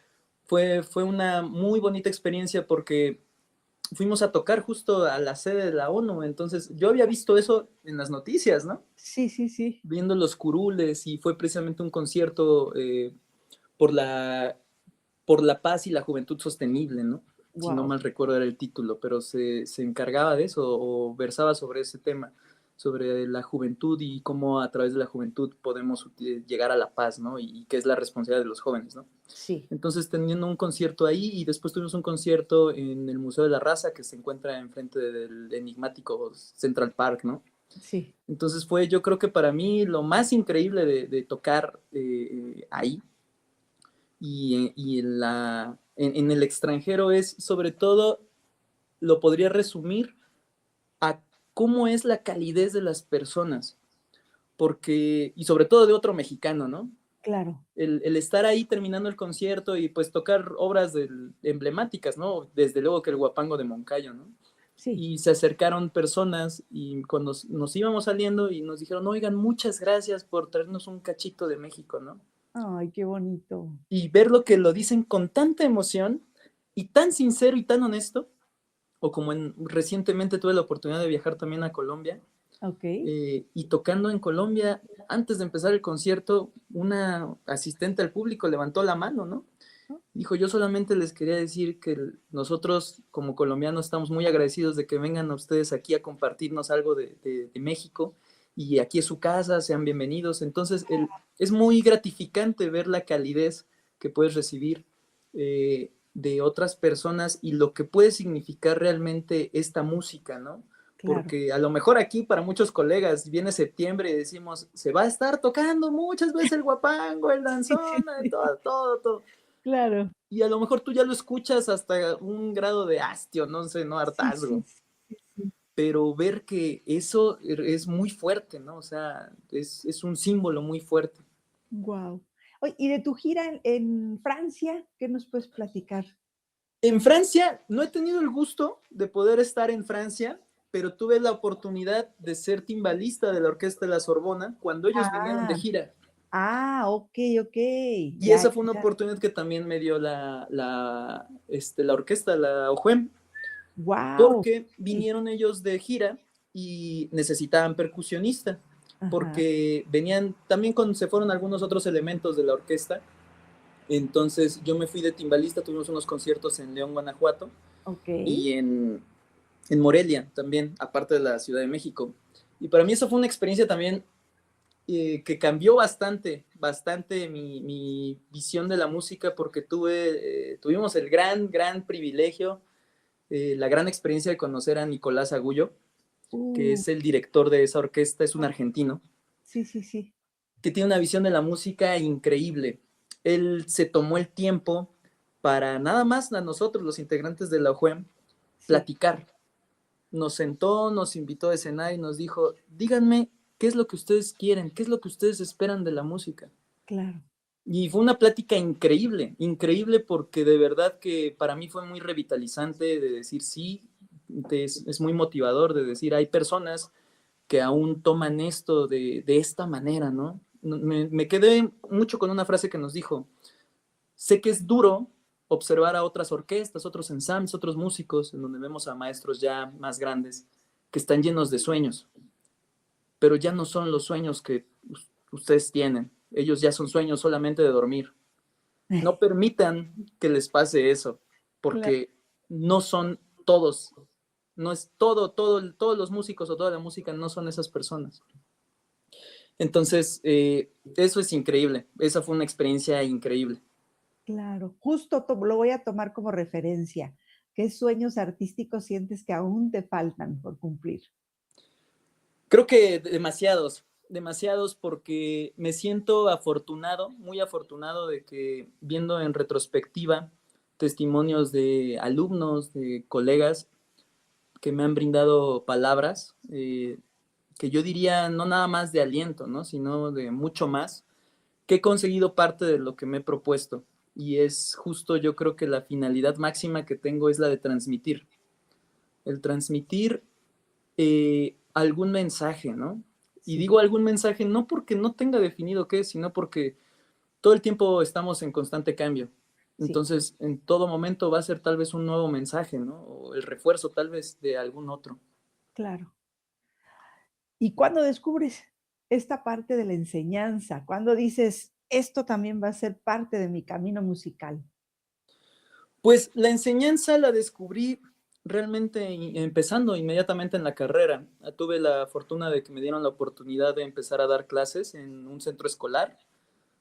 fue una muy bonita experiencia porque fuimos a tocar justo a la sede de la ONU. Entonces, yo había visto eso en las noticias, ¿no? Sí, sí, sí. Viendo los curules, y fue precisamente un concierto por la, por la paz y la juventud sostenible, ¿no? Si no Wow. mal recuerdo era el título, pero se encargaba de eso o versaba sobre ese tema, sobre la juventud y cómo a través de la juventud podemos llegar a la paz, ¿no? Y qué es la responsabilidad de los jóvenes, ¿no? Sí. Entonces, teniendo un concierto ahí, y después tuvimos un concierto en el Museo de la Raza, que se encuentra enfrente del enigmático Central Park, ¿no? Sí, Entonces fue, yo creo que para mí lo más increíble de tocar ahí y en el extranjero es, sobre todo, lo podría resumir a cómo es la calidez de las personas, porque, y sobre todo de otro mexicano, ¿no? claro. El estar ahí terminando el concierto y pues tocar obras emblemáticas, ¿no? Desde luego que el Guapango de Moncayo, ¿no? Sí. Y se acercaron personas, y cuando nos íbamos saliendo y nos dijeron, oigan, muchas gracias por traernos un cachito de México, ¿no? Ay, qué bonito. Y ver lo que lo dicen con tanta emoción y tan sincero y tan honesto, o como recientemente tuve la oportunidad de viajar también a Colombia, Okey. y tocando en Colombia, antes de empezar el concierto, una asistente al público levantó la mano, ¿no? ¿No? Dijo, yo solamente les quería decir que nosotros como colombianos estamos muy agradecidos de que vengan a ustedes aquí a compartirnos algo de México, y aquí es su casa, sean bienvenidos. Entonces, es muy gratificante ver la calidez que puedes recibir de otras personas y lo que puede significar realmente esta música, ¿no? Claro. Porque a lo mejor aquí para muchos colegas viene septiembre y decimos, se va a estar tocando muchas veces el guapango, el Sí, sí, danzón, sí. todo. Claro. Y a lo mejor tú ya lo escuchas hasta un grado de hastio, no sé, no Sí, sí, hartazgo, sí, sí. pero ver que eso es muy fuerte, ¿no? O sea, es un símbolo muy fuerte. Guau. Oye, y de tu gira en Francia, ¿qué nos puedes platicar? En Francia, no he tenido el gusto de poder estar en Francia, pero tuve la oportunidad de ser timbalista de la Orquesta de la Sorbona cuando ellos vinieron de Ah, gira. okey. Y Ya, esa fue ya, una ya. oportunidad que también me dio la orquesta, la OJUEM, Guau. porque Sí. vinieron ellos de gira y necesitaban percusionista, Ajá. porque venían también se fueron algunos otros elementos de la orquesta. Entonces yo me fui de timbalista, tuvimos unos conciertos en León, Guanajuato, Okey. y en Morelia también, aparte de la Ciudad de México. Y para mí eso fue una experiencia también que cambió bastante mi visión de la música, porque tuvimos el gran privilegio, la gran experiencia de conocer a Nicolás Agullo, que Uh, es el director de esa orquesta, es un argentino, sí, sí, sí. que tiene una visión de la música increíble. Él se tomó el tiempo para nada más a nosotros, los integrantes de la UJUEM, Sí, platicar. Nos sentó, nos invitó a cenar y nos dijo, díganme qué es lo que ustedes quieren, qué es lo que ustedes esperan de la música. claro. Y fue una plática increíble, increíble porque de verdad que para mí fue muy revitalizante de decir sí, es muy motivador de decir, hay personas que aún toman esto de esta manera, ¿no? Me quedé mucho con una frase que nos dijo, sé que es duro observar a otras orquestas, otros ensambles, otros músicos, en donde vemos a maestros ya más grandes que están llenos de sueños, pero ya no son los sueños que ustedes tienen. Ellos ya son sueños solamente de dormir. No permitan que les pase eso, Claro. porque no son todos, no es todos los músicos o toda la música no son esas personas. Entonces, eso es increíble. Esa fue una experiencia increíble. Claro, justo lo voy a tomar como referencia. ¿Qué sueños artísticos sientes que aún te faltan por cumplir? Creo que demasiados, demasiados porque me siento afortunado, muy afortunado de que viendo en retrospectiva testimonios de alumnos, de colegas que me han brindado palabras que yo diría no nada más de aliento, ¿no? Sino de mucho más, que he conseguido parte de lo que me he propuesto. Y es justo, yo creo que la finalidad máxima que tengo es la de transmitir. El transmitir algún mensaje, ¿no? Y Sí, digo algún mensaje no porque no tenga definido qué es, sino porque todo el tiempo estamos en constante cambio. sí, Entonces, en todo momento va a ser tal vez un nuevo mensaje, ¿no? O el refuerzo tal vez de algún otro. claro. ¿Y cuándo descubres esta parte de la enseñanza? ¿Cuándo dices, esto también va a ser parte de mi camino musical? Pues la enseñanza la descubrí realmente empezando inmediatamente en la carrera. Tuve la fortuna de que me dieron la oportunidad de empezar a dar clases en un centro escolar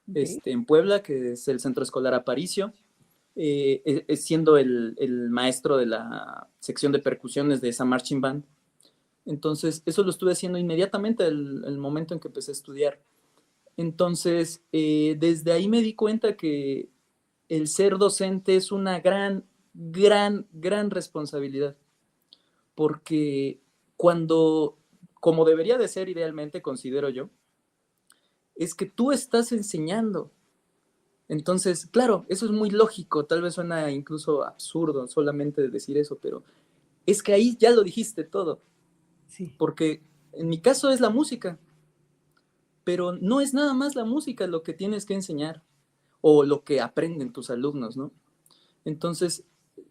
Okey, en Puebla, que es el Centro Escolar Aparicio, siendo el maestro de la sección de percusiones de esa marching band. Entonces, eso lo estuve haciendo inmediatamente el momento en que empecé a estudiar. Entonces, desde ahí me di cuenta que el ser docente es una gran responsabilidad, porque cuando, como debería de ser idealmente, considero yo, es que tú estás enseñando. Entonces, claro, eso es muy lógico, tal vez suena incluso absurdo solamente decir eso, pero es que ahí ya lo dijiste todo, sí, porque en mi caso es la música, pero no es nada más la música lo que tienes que enseñar o lo que aprenden tus alumnos, ¿no? Entonces,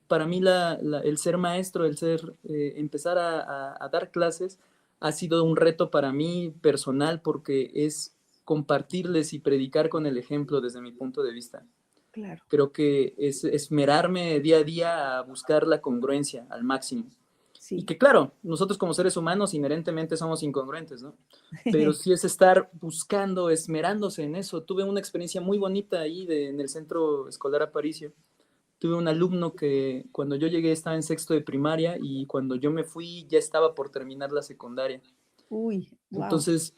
para mí el ser maestro, empezar a dar clases ha sido un reto para mí personal porque es compartirles y predicar con el ejemplo desde mi punto de vista. claro, Creo que es esmerarme día a día a buscar la congruencia al máximo. Y sí. que claro, nosotros como seres humanos inherentemente somos incongruentes, ¿no? Pero sí es estar buscando, esmerándose en eso. Tuve una experiencia muy bonita ahí en el centro escolar Aparicio. Tuve un alumno que cuando yo llegué estaba en sexto de primaria y cuando yo me fui ya estaba por terminar la secundaria. Uy, guau, Entonces,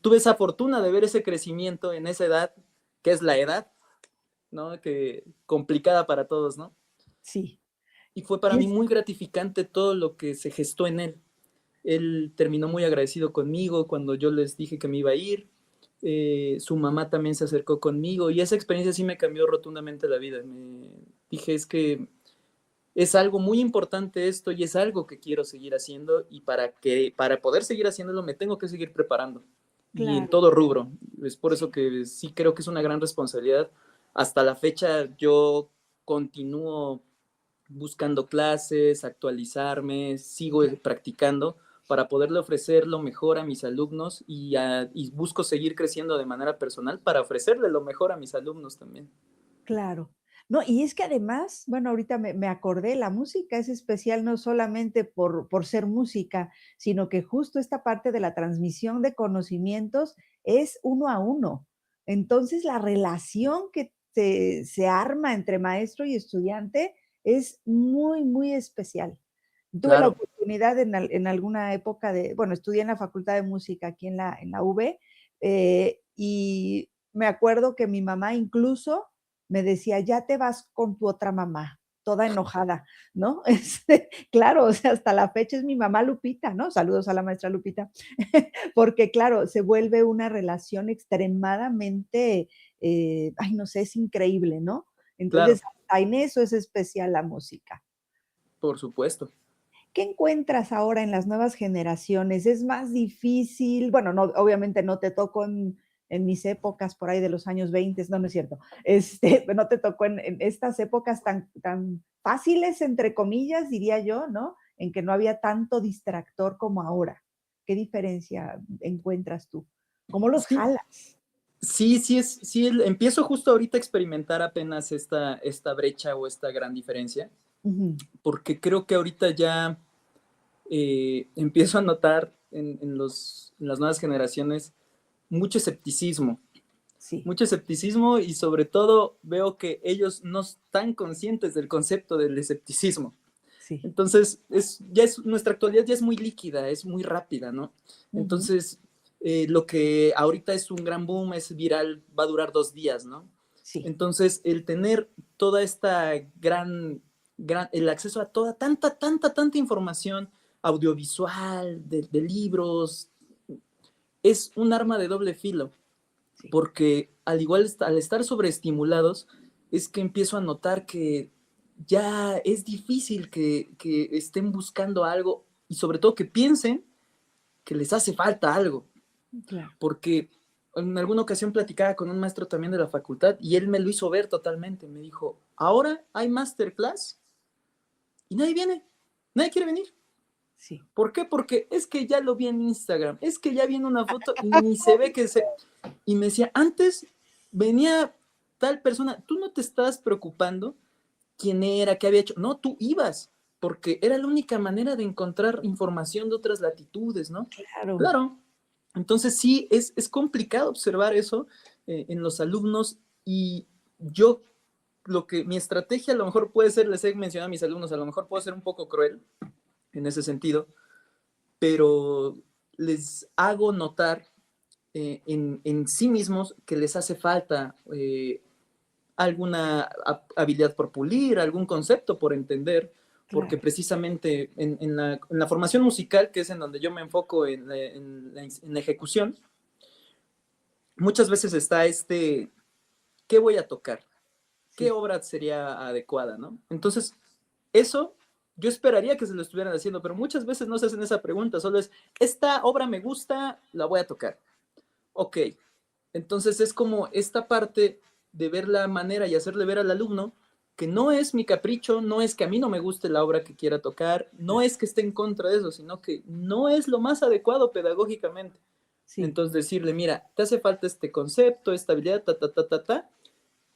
tuve esa fortuna de ver ese crecimiento en esa edad, que es la edad, ¿no? Que complicada para todos, ¿no? sí. Y fue para Y mí es muy gratificante todo lo que se gestó en él. Él terminó muy agradecido conmigo cuando yo les dije que me iba a ir. Su mamá también se acercó conmigo y esa experiencia sí me cambió rotundamente la vida. Me dije, es que es algo muy importante esto y es algo que quiero seguir haciendo y para poder seguir haciéndolo me tengo que seguir preparando y en claro, todo rubro. Es por eso sí, que sí creo que es una gran responsabilidad. Hasta la fecha yo continúo buscando clases, actualizarme, sigo claro. practicando para poderle ofrecer lo mejor a mis alumnos y busco seguir creciendo de manera personal para ofrecerle lo mejor a mis alumnos también. Claro. No, y es que además, bueno, ahorita me acordé, la música es especial no solamente por ser música, sino que justo esta parte de la transmisión de conocimientos es uno a uno. Entonces, la relación que se arma entre maestro y estudiante es muy, muy especial. Tuve la Claro, oportunidad en alguna época bueno, estudié en la Facultad de Música aquí en la UV, y me acuerdo que mi mamá incluso me decía, ya te vas con tu otra mamá, toda enojada, ¿no? Claro, o sea, hasta la fecha es mi mamá Lupita, ¿no? Saludos a la maestra Lupita, porque claro, se vuelve una relación extremadamente, ay, no sé, es increíble, ¿no? Claro, Entonces, hasta en eso es especial la música. por supuesto. ¿Qué encuentras ahora en las nuevas generaciones? ¿Es más difícil? Bueno, no, obviamente no te tocó en mis épocas por ahí de los años 20, no, no es cierto. No te tocó en estas épocas tan fáciles, entre comillas, diría yo, ¿no? En que no había tanto distractor como ahora. ¿Qué diferencia encuentras tú? ¿Cómo los Sí, jalas? empiezo justo ahorita a experimentar apenas esta brecha o esta gran diferencia, Ujú. porque creo que ahorita ya empiezo a notar en las nuevas generaciones mucho escepticismo, Sí, mucho escepticismo y sobre todo veo que ellos no están conscientes del concepto del escepticismo. sí. Entonces, nuestra actualidad ya es muy líquida, es muy rápida, ¿no? Ujú. Entonces, lo que ahorita es un gran boom, es viral, va a durar 2 días, ¿no? Sí, Entonces, el tener toda esta el acceso a toda, tanta información audiovisual, de libros, es un arma de doble filo, sí, porque al estar sobreestimulados, es que empiezo a notar que ya es difícil que estén buscando algo y sobre todo que piensen que les hace falta algo, claro. porque en alguna ocasión platicaba con un maestro también de la facultad y él me lo hizo ver totalmente, me dijo, ahora hay masterclass y nadie viene, nadie quiere venir. Sí. ¿Por qué? Porque es que ya lo vi en Instagram, es que ya viene una foto y ni se ve que se... Y me decía, antes venía tal persona, tú no te estás preocupando quién era, qué había hecho. No, tú ibas, porque era la única manera de encontrar información de otras latitudes, ¿no? Claro. Claro. Entonces sí, es complicado observar eso en los alumnos y yo, mi estrategia a lo mejor puede ser, les he mencionado a mis alumnos, a lo mejor puedo ser un poco cruel en ese sentido, pero les hago notar en sí mismos que les hace falta alguna habilidad por pulir, algún concepto por entender, porque Claro. precisamente en la formación musical, que es en donde yo me enfoco en la ejecución, muchas veces está ¿qué voy a tocar? ¿Qué Sí. obra sería adecuada? ¿No? Entonces, eso yo esperaría que se lo estuvieran haciendo, pero muchas veces no se hacen esa pregunta, solo es, esta obra me gusta, la voy a tocar. Ok, entonces es como esta parte de ver la manera y hacerle ver al alumno que no es mi capricho, no es que a mí no me guste la obra que quiera tocar, no Claro. es que esté en contra de eso, sino que no es lo más adecuado pedagógicamente. Sí. Entonces decirle, mira, te hace falta este concepto, esta habilidad,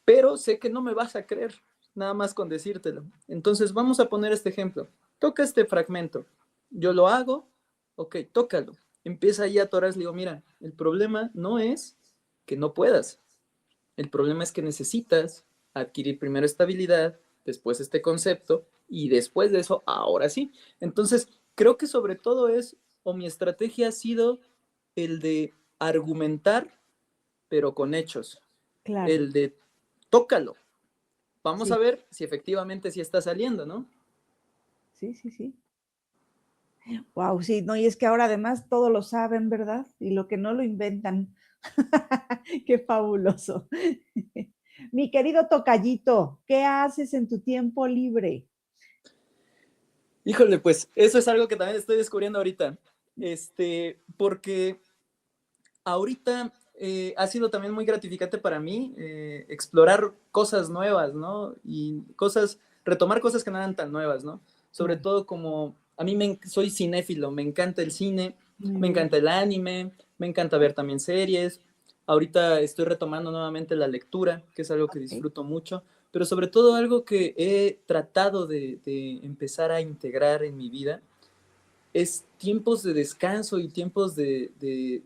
pero sé que no me vas a creer, nada más con decírtelo. Entonces vamos a poner este ejemplo. Toca este fragmento. Yo lo hago, ok, tócalo. Empieza ahí a atorar, le digo, mira, el problema no es que no puedas. El problema es que necesitas adquirir primero esta habilidad, después este concepto y después de eso, ahora sí. Entonces, creo que sobre todo o mi estrategia ha sido el de argumentar, pero con hechos. Claro. El de tócalo. Vamos a Sí. ver si efectivamente sí está saliendo, ¿no? Sí, sí, sí. Wow, sí, no, y es que ahora además todo lo saben, ¿verdad? Y lo que no lo inventan. Qué fabuloso. Mi querido tocallito, ¿qué haces en tu tiempo libre? Híjole, pues eso es algo que también estoy descubriendo ahorita. Porque ahorita ha sido también muy gratificante para mí explorar cosas nuevas, ¿no? Y retomar cosas que no eran tan nuevas, ¿no? Sobre Claro, todo como, soy cinéfilo, me encanta el cine, muy me bien. encanta el anime, me encanta ver también series. Ahorita estoy retomando nuevamente la lectura, que es algo que Okey, disfruto mucho, pero sobre todo algo que he tratado de empezar a integrar en mi vida es tiempos de descanso y tiempos de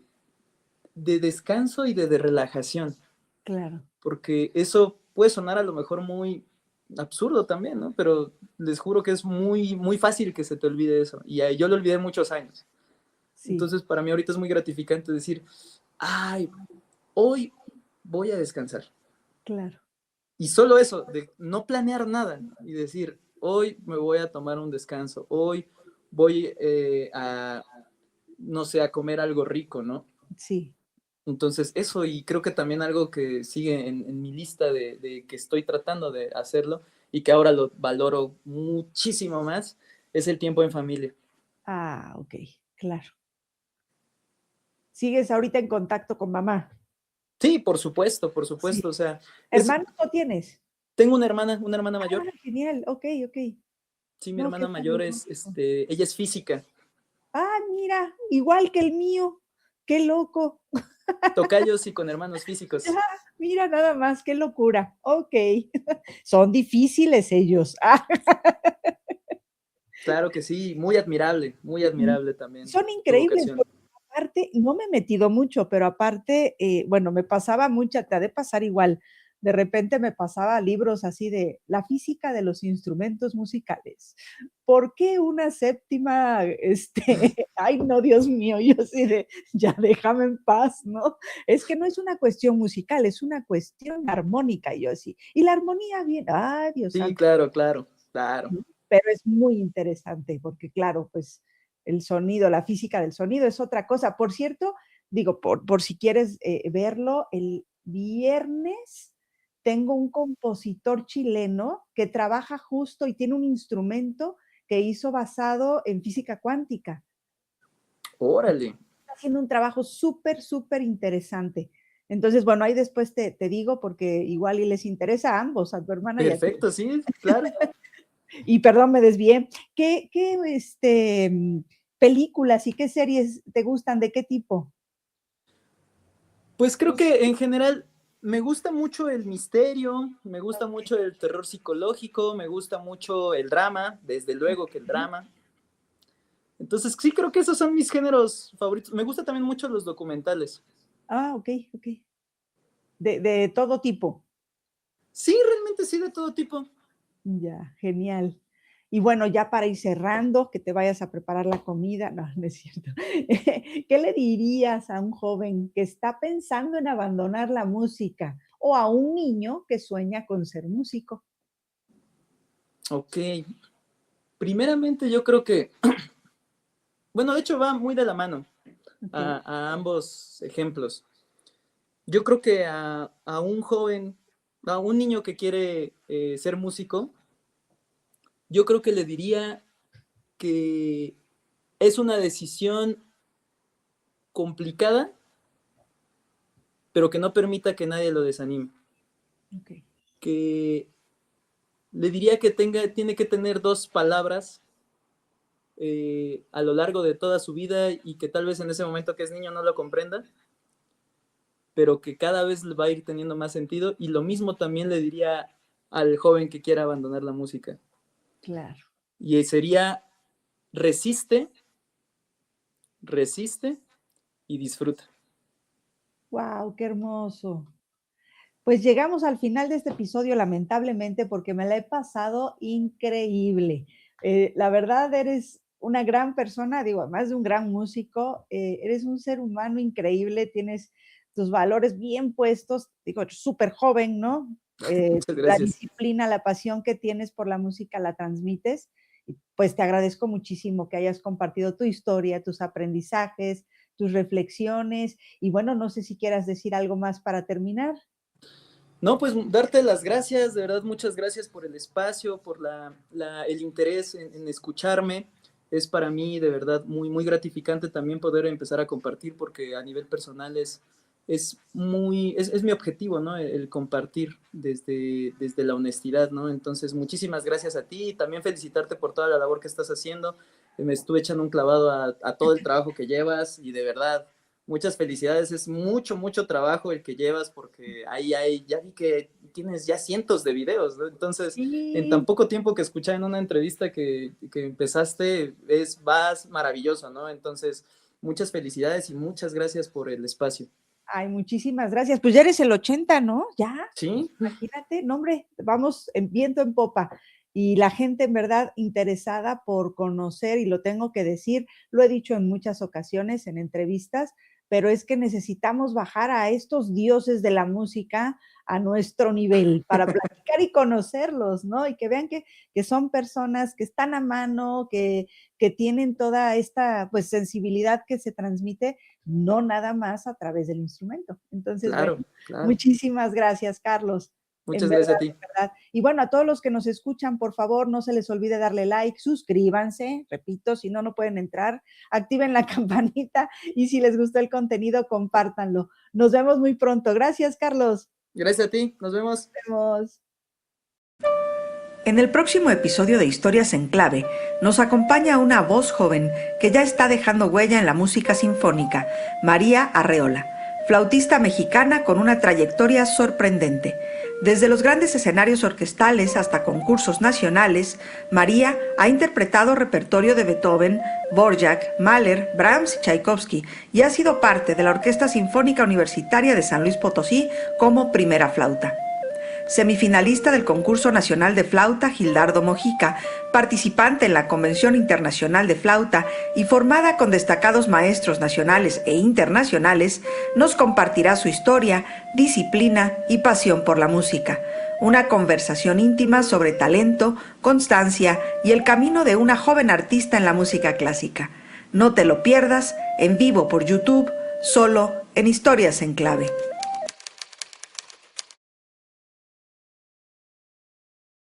descanso y de relajación, claro. porque eso puede sonar a lo mejor muy absurdo también, ¿no? Pero les juro que es muy, muy fácil que se te olvide eso. Y yo lo olvidé muchos años. Sí, Entonces, para mí ahorita es muy gratificante decir, ay, hoy voy a descansar. claro. Y solo eso, de no planear nada y decir, hoy me voy a tomar un descanso, hoy voy no sé, a comer algo rico, ¿no? Sí. Entonces, eso, y creo que también algo que sigue en mi lista de que estoy tratando de hacerlo y que ahora lo valoro muchísimo más, es el tiempo en familia. Ah, ok, claro. ¿Sigues ahorita en contacto con mamá? Sí, por Sí. supuesto, o sea, ¿Hermanos no tienes? tengo una hermana Ah, mayor. genial, ok, ok. Sí, mi No, qué hermana mayor fabuloso. ella es física. Ah, mira, igual que el mío, qué loco. Tocayos y con hermanos físicos. Ah, mira nada más, qué locura. Ok, son difíciles ellos. Ah, Claro que sí, muy sí, admirable también son tu increíbles, vocación. porque aparte, no me he metido mucho, pero aparte, bueno, me pasaba mucha, te ha de pasar igual. De repente me pasaba libros así de la física de los instrumentos musicales. ¿Por qué una séptima? Ay, no, Dios mío, yo así de, ya déjame en paz, ¿no? Es que no es una cuestión musical, es una cuestión armónica, y yo así. Y la armonía bien, ay, Dios Sí, santo. claro, claro, claro. Pero es muy interesante porque, claro, pues el sonido, la física del sonido es otra cosa. Por cierto, digo, por si quieres verlo, el viernes tengo un compositor chileno que trabaja justo y tiene un instrumento que hizo basado en física cuántica. Órale. Está haciendo un trabajo súper, súper interesante. Entonces, bueno, ahí después te digo porque igual y les interesa a ambos, a tu hermana y a ti. Perfecto, sí, claro. Y perdón, me desvié. ¿Qué películas y qué series te gustan? ¿De qué tipo? Pues creo que en general me gusta mucho el misterio, me gusta mucho el terror psicológico, me gusta mucho el drama, desde luego que el Okey. drama. Entonces sí creo que esos son mis géneros favoritos. Me gusta también mucho los documentales. Ah, okey, okey. De todo tipo. Sí, realmente sí, de todo tipo. Ya, genial. Y bueno, ya para ir cerrando, que te vayas a preparar la comida. No, no es cierto. ¿Qué le dirías a un joven que está pensando en abandonar la música o a un niño que sueña con ser músico? Ok. Primeramente yo creo que, bueno, de hecho va muy de la mano Okey, a ambos ejemplos. Yo creo que a un joven, a un niño que quiere ser músico, yo creo que le diría que es una decisión complicada, pero que no permita que nadie lo desanime. okey. Que le diría que tiene que tener dos palabras a lo largo de toda su vida y que tal vez en ese momento que es niño no lo comprenda, pero que cada vez va a ir teniendo más sentido. Y lo mismo también le diría al joven que quiera abandonar la música. Claro. Y sería resiste, resiste y disfruta. Guau, qué hermoso. Pues llegamos al final de este episodio, lamentablemente, porque me la he pasado increíble. La verdad, eres una gran persona, digo, además de un gran músico, eres un ser humano increíble, tienes tus valores bien puestos, digo, súper joven, ¿no? Muchas La gracias. disciplina, la pasión que tienes por la música la transmites. Y pues te agradezco muchísimo que hayas compartido tu historia, tus aprendizajes, tus reflexiones. Y bueno, no sé si quieras decir algo más para terminar. No, pues darte las gracias, de verdad, muchas gracias por el espacio, por el interés en escucharme. Es para mí de verdad muy gratificante también poder empezar a compartir porque a nivel personal es mi objetivo, ¿no? El compartir desde la honestidad, ¿no? Entonces, muchísimas gracias a ti y también felicitarte por toda la labor que estás haciendo. Me estuve echando un clavado a todo el trabajo que llevas y de verdad muchas felicidades, es mucho trabajo el que llevas porque ya vi que tienes ya cientos de videos, ¿no? Entonces, en tan Sí. poco tiempo que escuché en una entrevista que empezaste, vas maravilloso, ¿no? Entonces, muchas felicidades y muchas gracias por el espacio. Ay, muchísimas gracias. Pues ya eres el 80, ¿no? Ya, Sí, imagínate, no, hombre, vamos en viento en popa. Y la gente en verdad interesada por conocer, y lo tengo que decir, lo he dicho en muchas ocasiones en entrevistas, pero es que necesitamos bajar a estos dioses de la música a nuestro nivel para platicar y conocerlos, ¿no? Y que vean que son personas que están a mano, que tienen toda esta pues sensibilidad que se transmite, no nada más a través del instrumento. Entonces, Claro, bueno, claro. muchísimas gracias, Carlos. Muchas gracias a ti. En verdad. Y bueno, a todos los que nos escuchan, por favor, no se les olvide darle like, suscríbanse, repito, si no, no pueden entrar, activen la campanita y si les gustó el contenido, compártanlo. Nos vemos muy pronto. Gracias, Carlos. Gracias a ti, nos vemos. Nos vemos. En el próximo episodio de Historias en Clave, nos acompaña una voz joven que ya está dejando huella en la música sinfónica, María Arreola, flautista mexicana con una trayectoria sorprendente. Desde los grandes escenarios orquestales hasta concursos nacionales, María ha interpretado repertorio de Beethoven, Dvorak, Mahler, Brahms y Tchaikovsky y ha sido parte de la Orquesta Sinfónica Universitaria de San Luis Potosí como primera flauta. Semifinalista del Concurso Nacional de Flauta Gildardo Mojica, participante en la Convención Internacional de Flauta y formada con destacados maestros nacionales e internacionales, nos compartirá su historia, disciplina y pasión por la música. Una conversación íntima sobre talento, constancia y el camino de una joven artista en la música clásica. No te lo pierdas, en vivo por YouTube, solo en Historias en Clave.